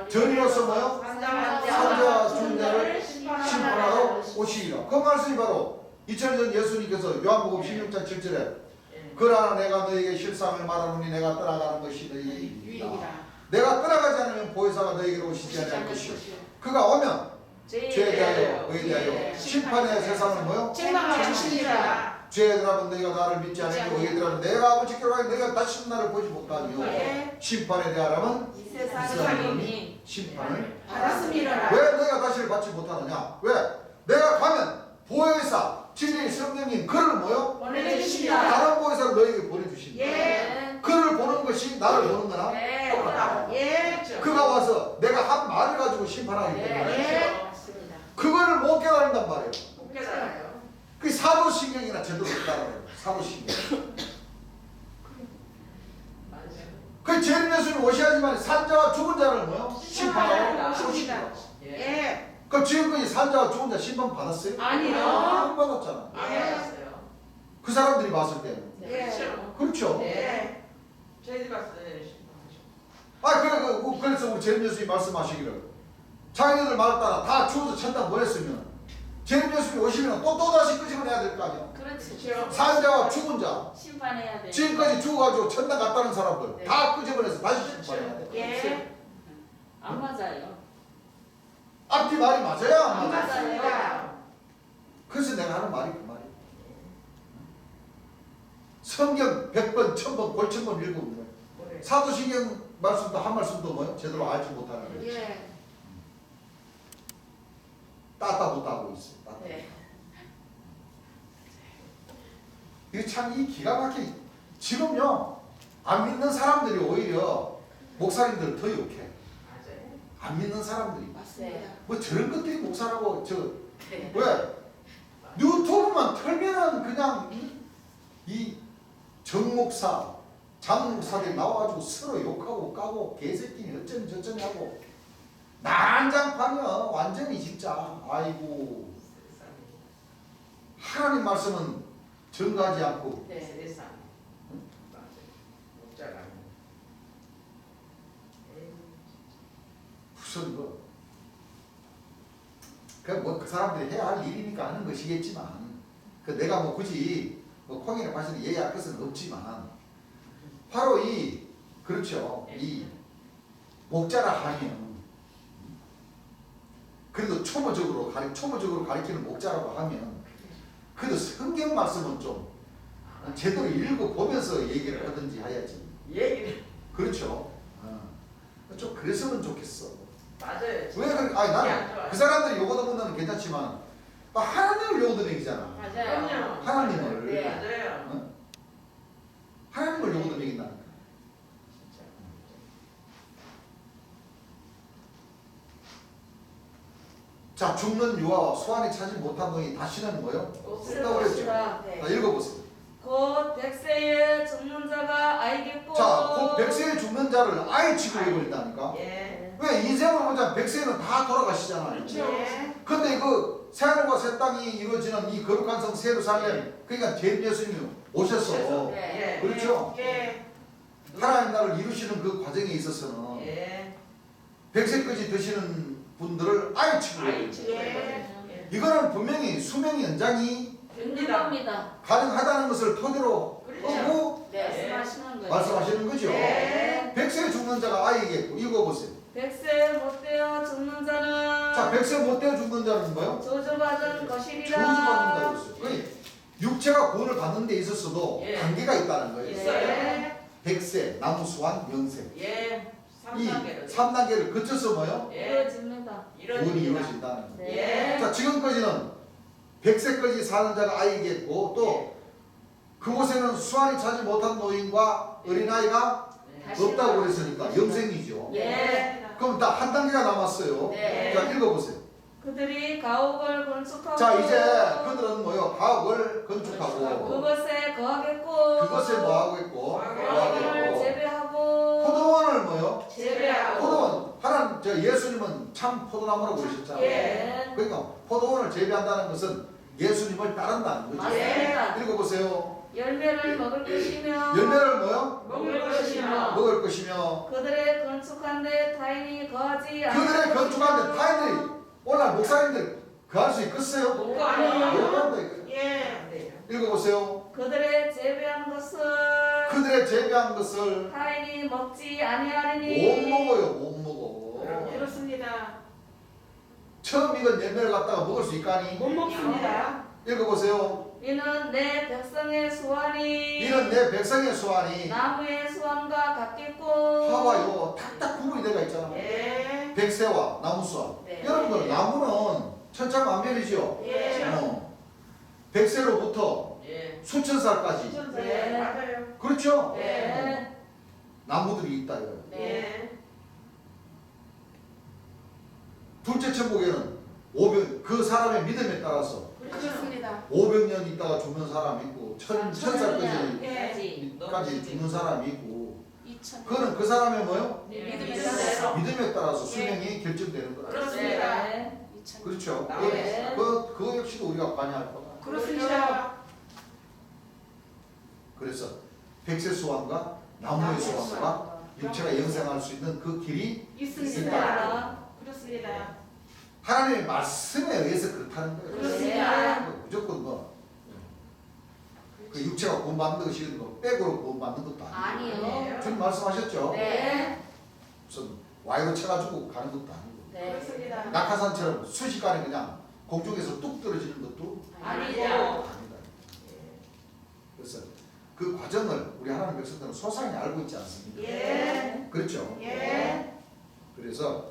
전이로서 뭐요? 산자와 죽은 자를 심판하러 오시리라. 그 말씀이 바로 2000년 전 예수님께서 요한복음 16장 7절에 그러나 내가 너에게 실상을 말하노니 내가 떠나가는 것이 너희 유익이다. 내가 떠나가지 않으면 보혜사가 너에게로 오시지 않을 것이요 그가 오면 죄에 대하여 의에 대하여 심판의 세상을 뭐요? 책망하여 주시리라. 죄들아는 너희가 나를 믿지 않으며 의들아는 내가 아버지께로 가니 너희가 다시 나를 보지 못하니요 심판에 대하라면 이 이스라엘 세상이 이름이 심판을 받았습니다. 왜 너희가 다시를 받지 못하느냐? 왜? 내가 가면 보혜사 진리의 성령님 그를 뭐요? 보내주시리라. 다른 보혜사를 너희에게 보내주신다. 그를 보는 것이 나를 보는 거나 똑같다. 그가 와서 내가 한 말을 가지고 심판하기 때문에 그거를 못 깨달는단 말이에요. 그 사도신경이나 제대로 따라요. 사도신경. 그 죄인 예수님 오셔야지만 산자와 죽은 자를 뭐요? 심판하러 오시다. 그럼 지금까지 산자와 죽은 자 심판 받았어요? 아니요. 안 받았잖아. 안 받았어요. 그 사람들이 봤을 때는. 예. 그렇죠. 네. 저희들이 봤을 때는 그래서 우리 재림 예수님이 말씀하시기를 자기네들 말 따라 다 죽어서 천당 보냈으면 재림 예수님이 오시면 또다시 끄집어내야 될 거 아니야. 그렇지. 산자와 죽은 자 심판해야 돼. 지금까지 죽어가지고 천당 갔다는 사람들 네. 다 끄집어내서 다시 심판해야 돼. 예. 안 맞아요. 앞뒤 말이 맞아야 안 안 맞아. 맞습니다. 그래서 내가 하는 말이 그 말이야. 성경 100번, 1000번, 골천번 읽으면 뭐야. 사도신경 말씀도 한 말씀도 뭐요? 제대로 알지 못하는 거예요. 예. 따따붙하고 있어요. 따따. 네. 이게 참 이 기가 막혀. 지금요 안 믿는 사람들이 오히려 목사님들 더 욕해. 맞아요. 안 믿는 사람들이 맞습니다. 뭐 저런 것들이 목사라고 네. 왜 유튜브만 틀면은 그냥 이 정목사, 장목사들이 나와가지고 서로 욕하고 까고 개새끼니 어쩌니 저쩌니 하고 난장판이야 완전히 진짜. 아이고 하나님 말씀은 증가하지 않고 네. 세상. 맞아요. 목자가. 무슨 그 사람들이 해야 할 일이니까 하는 것이겠지만 그 내가 뭐 굳이 뭐 콩이나 과실을 얘기할 것은 없지만 바로 이 그렇죠 이 목자라 하면 그래도 초보적으로 가리키는 목자라고 하면 그래도 성경 말씀은 좀 제대로 읽어보면서 얘기를 하든지 해야지. 얘기를. 그렇죠. 좀 그랬으면 좋겠어. 맞아요. 왜 그래? 아니 나는 그 사람들이 요거 듣는 건 괜찮지만 하나님을 요거 듣는 얘기잖아. 맞아요. 그럼요. 하나님을. 네. 맞아요. 하나님을 요거 듣는 얘기다. 진짜. 자 죽는 유아와 소환이 차지 못한 너희 다시는 뭐요? 없다고 그랬죠. 네. 자 읽어보세요. 곧 백세에 죽는 자가 알겠고. 자, 곧 백세에 죽는 자를 아예 치고 해버린다니까. 예. 왜 인생을 보자 백세는 다 돌아가시잖아요. 그렇죠. 예. 근데 그 새하늘과 새 땅이 이루어지는 이 거룩한 성 예루살렘 그러니까 제일 예수님이 오셔서 네. 예. 그렇죠. 예. 하나님 나라를 이루시는 그 과정에 있어서는 예. 백세까지 드시는 분들을 아예 치고 해버린다. 예. 이거는 분명히 수명 연장이 됩니다. 가능하다는 것을 토대로 그렇죠. 하고 네. 말씀하시는 거예요. 말씀하시는 거죠. 네. 백세에 죽는 자가 아이겠고 읽어보세요. 백세 못되어 죽는 자는 자, 백세 못되어 죽는 자는 뭐요? 저주받은 것이리라. 저주받는다고 했어요. 그러니까 육체가 구원을 받는 데 있어서도 예. 단계가 있다는 거예요. 있어요. 백세, 나무, 수완, 명세. 예. 이 3단계로. 3단계를 거쳐서 뭐요? 예. 이루어집니다. 구원이 이루어진다는 거예요. 네. 자, 지금까지는 백세까지 사는 자가 아이겠고 또 그곳에는 수완이 차지 못한 노인과 어린아이가 다시 없다고 그랬으니까 영생이죠. 예. 그럼 다 한 단계가 남았어요. 네. 자, 읽어보세요. 그들이 가옥을 건축하고 자, 이제 그들은 뭐요? 가옥을 건축하고 그것에 거하겠고 그것에 뭐하고 있고 포도원을 뭐하고 재배하고 포도원을 뭐요? 재배하고 포도원. 하나님 저 예수님은 참 포도나무라고 그러셨잖아요. 예. 그러니까 포도원을 재배한다는 것은 예수님을 따른다는 거죠. 맞습니다. 읽어보세요. 열매를 먹을 것이며 열매를 뭐요? 먹을 것이며 먹을 것이며 그들의 건축한데 타인이 거하지 않을 그들의 건축하는 타인들이 오늘 목사님들 거할 수 있겠어요? 못 못 가요. 한다 이거예요. 예. 읽어보세요. 그들의 재배한 것을 그들의 재배한 것을 타인이 먹지 못 아니하리니 먹어요. 못 먹어. 그렇습니다. 처음 익은 열매를 갖다가 먹을 수 있까니? 못 먹습니다. 읽어보세요. 이는 내 백성의 수완이 이는 내 백성의 수완이 나무의 수완과 같겠고 봐봐요. 딱딱 구분이 되어 있잖아. 예. 백세와 나무 수완. 네. 여러분들 나무는 천차만별이죠. 예. 백세로부터 예. 수천 살까지. 네. 맞아요. 그렇죠? 네. 나무들이 있다 이거예요. 네. 둘째 천국에는 500, 그 사람의 믿음에 따라서 그렇습니다. 500년 있다가 죽는 사람이 있고 천살까지 예. 까지 죽는 사람이 있고 2000. 그거는 그 사람의 뭐요? 네, 믿음에 따라서. 믿음에 따라서 수명이 결정되는 거라. 그렇습니다. 네. 그렇죠. 네. 그거 역시도 우리가 관여할 거다. 그렇습니다. 그래서 백세 수완과 나무의 수완과 육체가 영생할 수 있는 그 길이 있습니다. 그렇습니다. 하나님의 말씀에 의해서 그렇다는 거예요. 그렇습니다. 무조건 그 육체가 구원받는 것이 뭐 백으로 구원받는 것도 아니고 아니요. 주님 말씀하셨죠. 네. 무슨 와이로 쳐가지고 가는 것도 아니고 네. 그렇습니다. 낙하산처럼 순식간에 그냥 공중에서 뚝 떨어지는 것도 아니죠. 아니다. 그래서 그 과정을 우리 하나님 백성들은 소상히 알고 있지 않습니까? 예. 그렇죠. 예. 그래서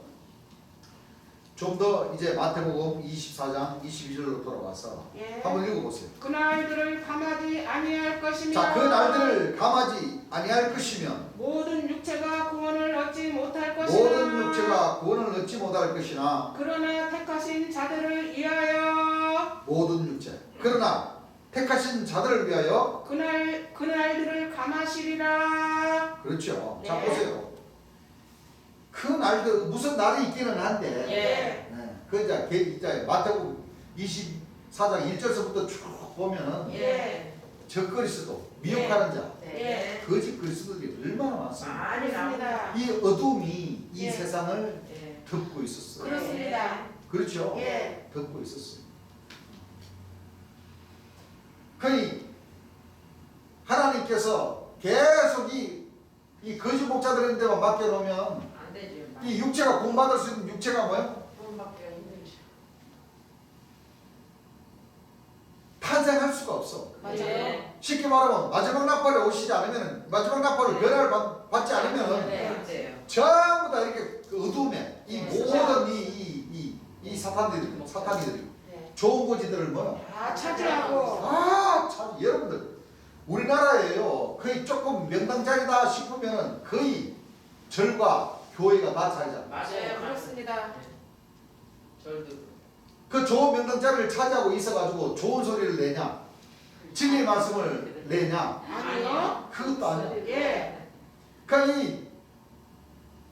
좀 더 이제 마태복음 24장 22절로 돌아와서 예. 한번 읽어보세요. 그날들을 감하지 아니할 것이며 자, 그 날들을 감하지 아니할 것이면 모든 육체가 구원을 얻지 못할 것이나 모든 육체가 구원을 얻지 못할 것이나 그러나 택하신 자들을 위하여 모든 육체 그러나 택하신 자들을 위하여 그날들을 감하시리라. 그렇죠. 네. 자 보세요. 그 날들 무슨 날이 있기는 한데 예. 그 이제 마태복음 24장 1절서부터 쭉 보면은 예. 저 그리스도 미혹하는 자 예. 거짓 그리스도들이 얼마나 많습니까? 많이 나옵니다. 그렇습니다. 이 어둠이 이 예. 세상을 예. 덮고 있었어요. 그렇습니다. 그렇죠? 예. 덮고 있었어요. 그러니 하나님께서 계속 이 거짓 목자들한테만 맡겨놓으면 안 되죠. 이 육체가 구원받을 수 있는 육체가 뭐예요? 구원받기가 힘들죠. 탄생할 수가 없어. 맞아요. 쉽게 말하면 마지막 나팔에 오시지 않으면 마지막 나팔을 변화를 받지 않으면 네. 안 돼요. 전부 다 이렇게 그 어둠에 이 네. 모든 이 사탄들이 네. 좋은 고지들을 뭐요? 다 차지하고 참 여러분들 우리나라에요 거의 조금 명당자리다 싶으면 거의 절과 교회가 다 차지하고 맞아요. 그렇습니다. 절도. 그 좋은 명당자리를 차지하고 있어가지고 좋은 소리를 내냐 진리의 말씀을 내냐 아니요. 그것도 아니야. 예. 그러니까 이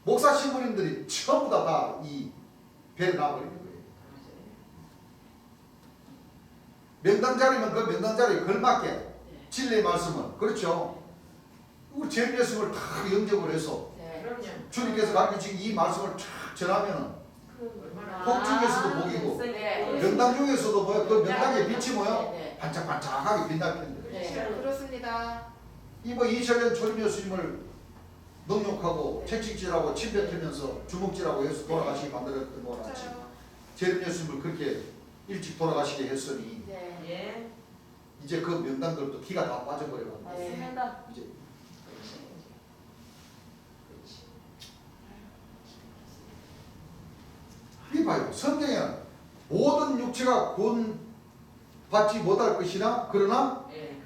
목사 신부님들이 전부 다 이 배를 놔버리는 거예요. 명당자리면 그 명당자리에 걸맞게 진리의 말씀을 그렇죠. 우리 제비예수를 다 영접을 해서 네. 그럼요. 주님께서 가르치신 이 말씀을 쫙 전하면은 얼마나 복 중에서도 복이고 네. 명당 중에서도 뭐야 그 명당의 빛이 뭐야 네. 반짝반짝하게 빛날 텐데 네. 그렇습니다. 이뭐 2000년 초림 예수님을 능욕하고 채찍질하고 침 뱉으면서 주먹질하고 해서 돌아가시게 만들었던 거 같이 맞아요. 제림 예수님을 그렇게 일찍 돌아가시게 했으니 네. 예. 이제 그 명당들도 기가 다 빠져버려가지고 맞습니다. 이제 이 봐요. 성경에는 모든 육체가 구원받지 못할 것이나 그러나 예.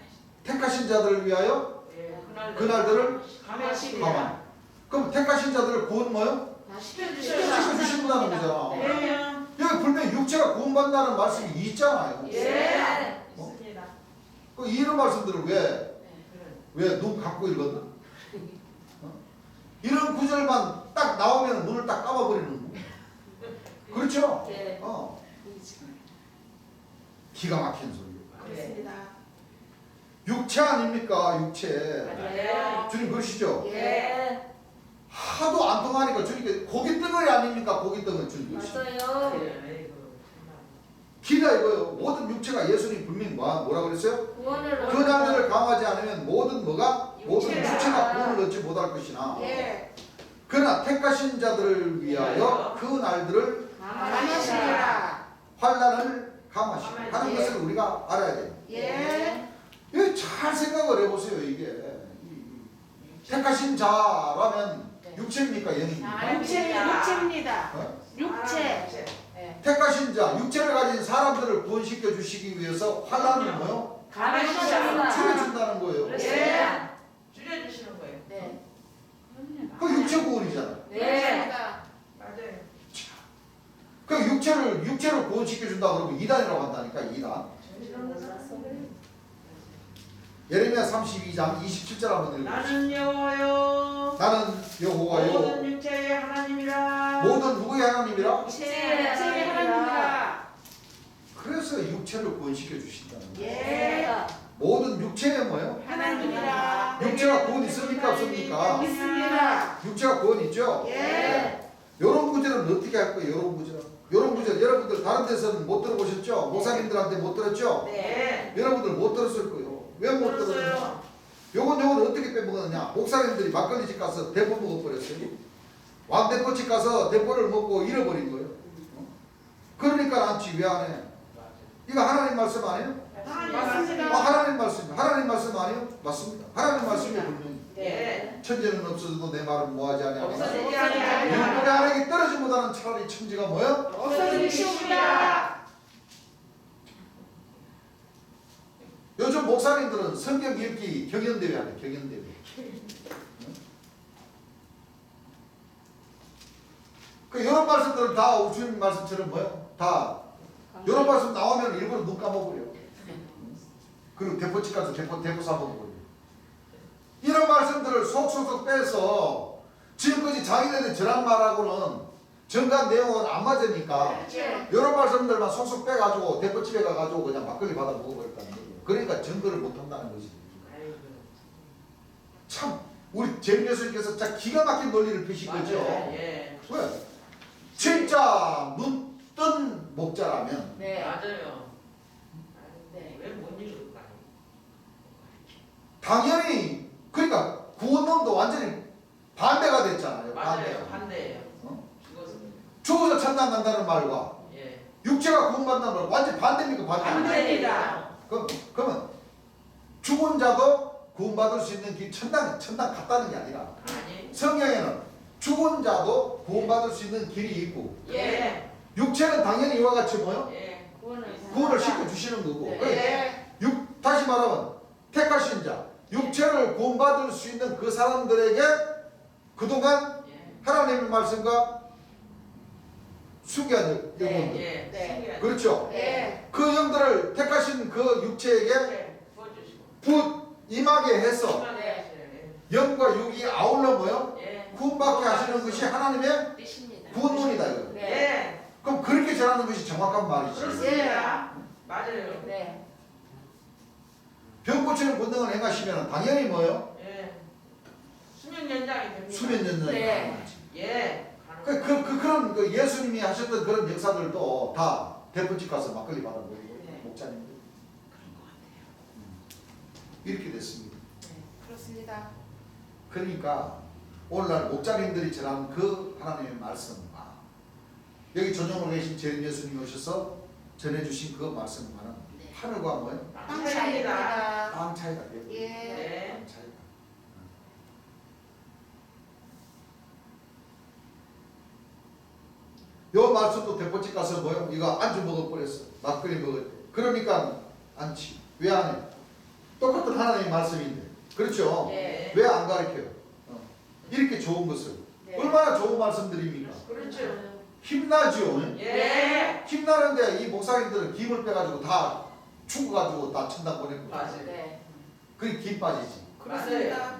택하신 자들을 위하여 예. 그날들을 감하시리라. 가만. 그럼 택하신 자들을 구원 뭐요? 다 시켜주신다는 거잖아. 네. 여기 분명히 육체가 구원받는다는 말씀이 있잖아요. 예. 있습니다. 그 이런 말씀들을 그래. 왜 눈 감고 읽었나? 어? 이런 구절만 딱 나오면 눈을 딱 감아버리는 거. 그렇죠? 네. 기가 막힌 소리예요. 그렇습니다. 육체 아닙니까? 육체. 네. 주님 그러시죠? 예. 하도 안 통하니까 주님께 고기 덩어리 아닙니까? 고기 덩어리 주님 그러시죠? 맞아요. 아이고. 기다 이거요. 모든 육체가 예수님 분명히 뭐라 그랬어요? 구원을 그 날들을 강하지 않으면 모든 뭐가? 모든 육체가. 육체가 구원을 얻지 못할 것이나 예. 그러나 택하신 자들을 위하여 그 날들을 감하시리라. 환난을 감하시고 하는 예. 것을 우리가 알아야 돼요. 예. 이거 잘 생각을 해보세요. 이게 택하신 자라면 네. 육체입니까? 영입니까? 육체입니다. 어? 육체. 네. 택하신 자, 육체를 가진 사람들을 구원시켜 주시기 위해서 환난을 뭐요? 감하시리라. 줄여준다는 거예요. 그렇습니다. 줄여주시는 거예요. 네. 그 육체 구원이잖아. 네. 맞아요. 그 육체를 구원시켜 준다 그러면 이단이라고 한다니까 이단. 예레미야 32장 27절 한번 읽어보세요. 나는 여호와요. 나는 여호와요. 모든 육체의 하나님이라. 모든 누구의 하나님이라? 육체의 육체의 하나님이라. 그래서 육체를 구원시켜 주신다는 거예요. 예. 모든 육체에 뭐예요? 하나님이라. 육체가 구원 있습니까 없습니까? 있습니다. 육체가 구원 있죠? 예. 요런 구절은 어떻게 할 거예요? 요런 구절. 요런 구절 여러분들 다른 데서는 못 들어보셨죠? 목사님들한테 못 들었죠? 네. 여러분들 못 들었을 거예요. 왜 못 들었어요? 들었어요. 요건 어떻게 빼먹었냐? 목사님들이 막걸리집 가서 대포 먹어버렸어요. 왕대포집 가서 대포를 먹고 잃어버린 거예요. 그러니까 안치 왜 안 해? 이거 하나님 말씀 아니에요? 맞습니다. 하나님 말씀. 하나님 말씀 아니에요? 맞습니다. 하나님 말씀이 분명히 네. 천재는 없어져도 내 말은 뭐하지 않냐? 없어지지 율법의 아니하리라. 안에게 떨어짐보다는 차라리 천지가 뭐예요? 없어지기 쉬웁니다. 요즘 목사님들은 성경 읽기 경연대회 하네. 경연대회. 그 이런 말씀들은 다 우리 주님 말씀처럼 뭐예요? 다 이런 말씀 나오면 일부러 눈 감아버려. 그리고 대포집 가서 대포 사 먹어버려. 이런 말씀들을 속속속 빼서 지금까지 자기네들 저런 말하고는 정간 내용은 안 맞으니까 이런 말씀들만 속속 빼가지고 대포집에 가가지고 그냥 막걸리 받아 먹어버렸다는 거예요. 그러니까 증거를 못한다는 것이. 참 우리 재미교수님께서 진짜 기가 막힌 논리를 펴신 거죠. 예. 왜? 진짜 눈 뜬 목자라면 네. 맞아요. 네. 왜못 읽을까요? 당연히 그러니까 구원론도 완전히 반대가 됐잖아요. 맞아요. 반대예요. 어? 죽었습니다. 죽어서 천당 간다는 말과 예. 육체가 구원받는 말 완전 반대입니까? 반대. 반대입니다. 그러면 죽은 자도 구원받을 수 있는 길 천당 갔다는 게 아니라 아니. 성경에는 죽은 자도 구원받을 수 있는 길이 있고 예. 육체는 당연히 이와 같이 뭐요? 예. 구원을 시켜 주시는 거고. 네. 다시 말하면 택하신 자, 육체를 구원받을 수 있는 그 사람들에게 그동안 예. 하나님의 말씀과 순교한 영혼, 예. 네. 그렇죠? 네. 그 영들을 택하신 그 육체에게 예. 부어주시고. 붓 임하게 해서 예. 영과 육이 아울러 모여 예. 구원받게 하시는 것이 하나님의 뜻입니다. 구원론이다 이거. 네. 예. 그럼 그렇게 전하는 것이 정확한 말이지. 그렇습니다. 맞아요. 네. 병 고치는 권능을 행하시면 당연히 뭐요? 예. 수면 연장이 됩니다. 수면 연장이 네. 가능하지. 예. 그런 그 예수님이 하셨던 그런 역사들도 다 대포집 가서 막걸리 받아 먹고 네. 목자님들 이렇게 됐습니다. 그렇습니다. 그러니까 오늘날 목자님들이 전하는 그 하나님의 말씀과 여기 전용으로 계신 재림 예수님이 오셔서 전해주신 그 말씀과는 하늘과 뭐예요? 땅 차이입니다. 땅 차이가 돼요. 예. 네. 땅 차이가. 요 말씀도 대포집 가서 뭐요? 이거 안주 먹어버렸어. 막걸리 먹을 때. 그러니까 안치. 왜 안 해? 똑같은 하나님의 말씀인데. 그렇죠? 네. 왜 안 가르쳐요? 이렇게 좋은 것을. 네. 얼마나 좋은 말씀들입니까? 그렇죠. 힘나죠? 예. 힘나는데 이 목사님들은 김을 빼가지고 다 죽어가지고 다 천당 보내고. 맞아요. 네. 그게 김 빠지지. 그렇습니다.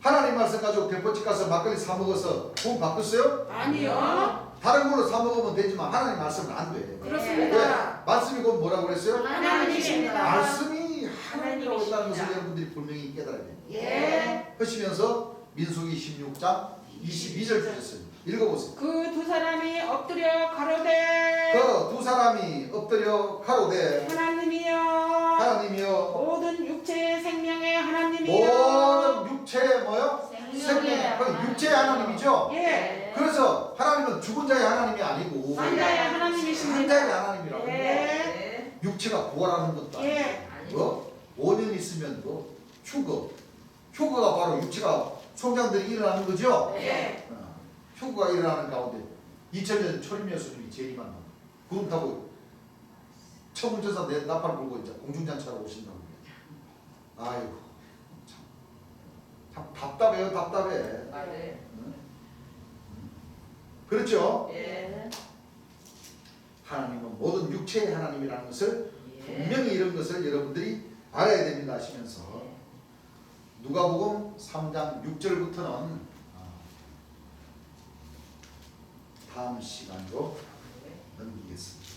하나님 말씀 가지고 대포집 가서 막걸리 사 먹어서 돈 바꿨어요? 아니요. 다른 걸로 사 먹으면 되지만 하나님 말씀은 안 돼. 그렇습니다. 왜? 말씀이 곧 뭐라고 그랬어요? 하나님이십니다. 말씀이 하나님이라고 있다는 것을 하나님이십니다. 여러분들이 분명히 깨달아야 돼요. 예. 하시면서 민수기 16장 22절 주셨어요. 읽어보세요. 그 두 사람이 엎드려 가로되 그 두 사람이 엎드려 가로되 하나님이여 하나님이여 모든 육체의 생명의 하나님이여 모든 육체의 뭐요? 생명의 그 육체의 하나님이죠. 예. 그래서 하나님은 죽은 자의 하나님이 아니고 산자의 산 하나님이십니다. 자의 하나님이라고. 예. 육체가 부활하는 것도 아니고 예. 뭐 5년 있으면 뭐 휴거. 휴거가 바로 육체가 성장들이 일어나는 거죠. 예. 휴거가 일어나는 가운데 2000년 초림 예수님이 재림한 날 구름 타고 천문천사 내 나팔 불고 이제 공중잔치하러 오신다고. 아이고 참 답답해요. 답답해. 맞아요. 그렇죠? 예. 하나님은 모든 육체의 하나님이라는 것을 분명히 이런 것을 여러분들이 알아야 됩니다 하시면서 누가복음 3장 6절부터는 다음 시간으로 넘기겠습니다.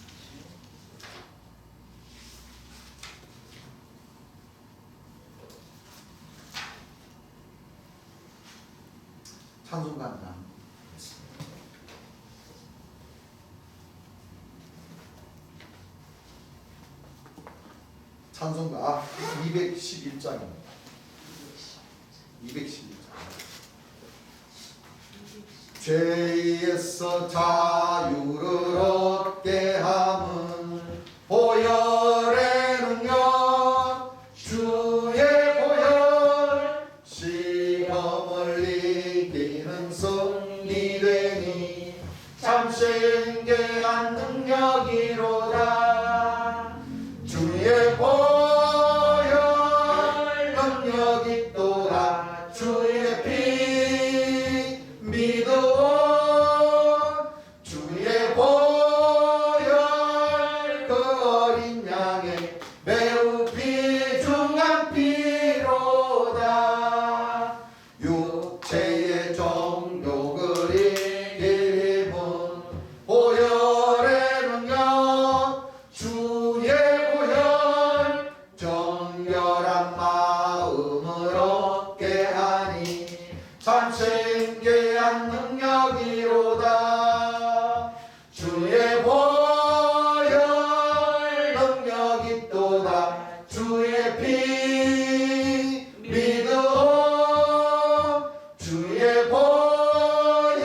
찬송가입니다. 찬송가 211장입니다. 211장. 죄에서 자유를 얻게 함은 보혈의 능력 주의 보혈 시험을 이기는 승리 되니 참 신기한 능력이로다. 주의 보혈 능력이 또다. 주의 피 믿어 주의 보혈 그 어린 양의 매우 귀중한 피로다. 육체의 정욕을 이길 힘은 보혈의 능력 주의 보혈 정결한 마음을 얻게 하니 참 신기한 능력이로다. 주의 보혈 능력이 또다. 주의 피 믿어 주의 보혈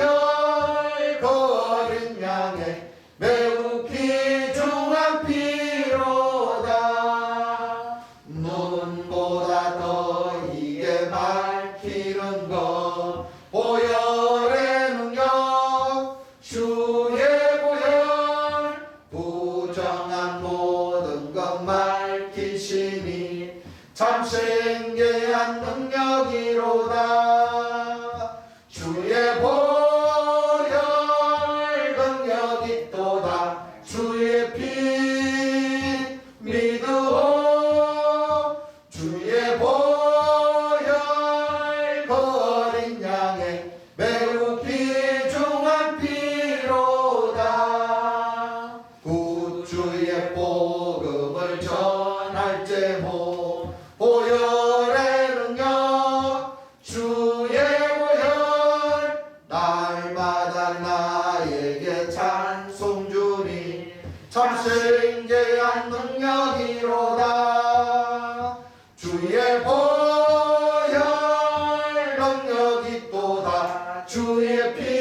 그 어린 양의 매우 귀중한 피로다. 눈보다 더 이게 밝히는 것 보혈의 능력 주의 보혈 부정한 모든 것 밝히시니 참 신기한 능력이로다. 주의 보혈 능력이 또다. 주의 피 믿어 주의 보혈 그 어린 양의 매우 귀중한 피로다. 구주의 복음을 전할 제목 보혈의 능력 주의 보혈 날마다 나에게 찬송 주니 참 신기한 능력이로다. 주의 보혈 능력이 또다. 주의 피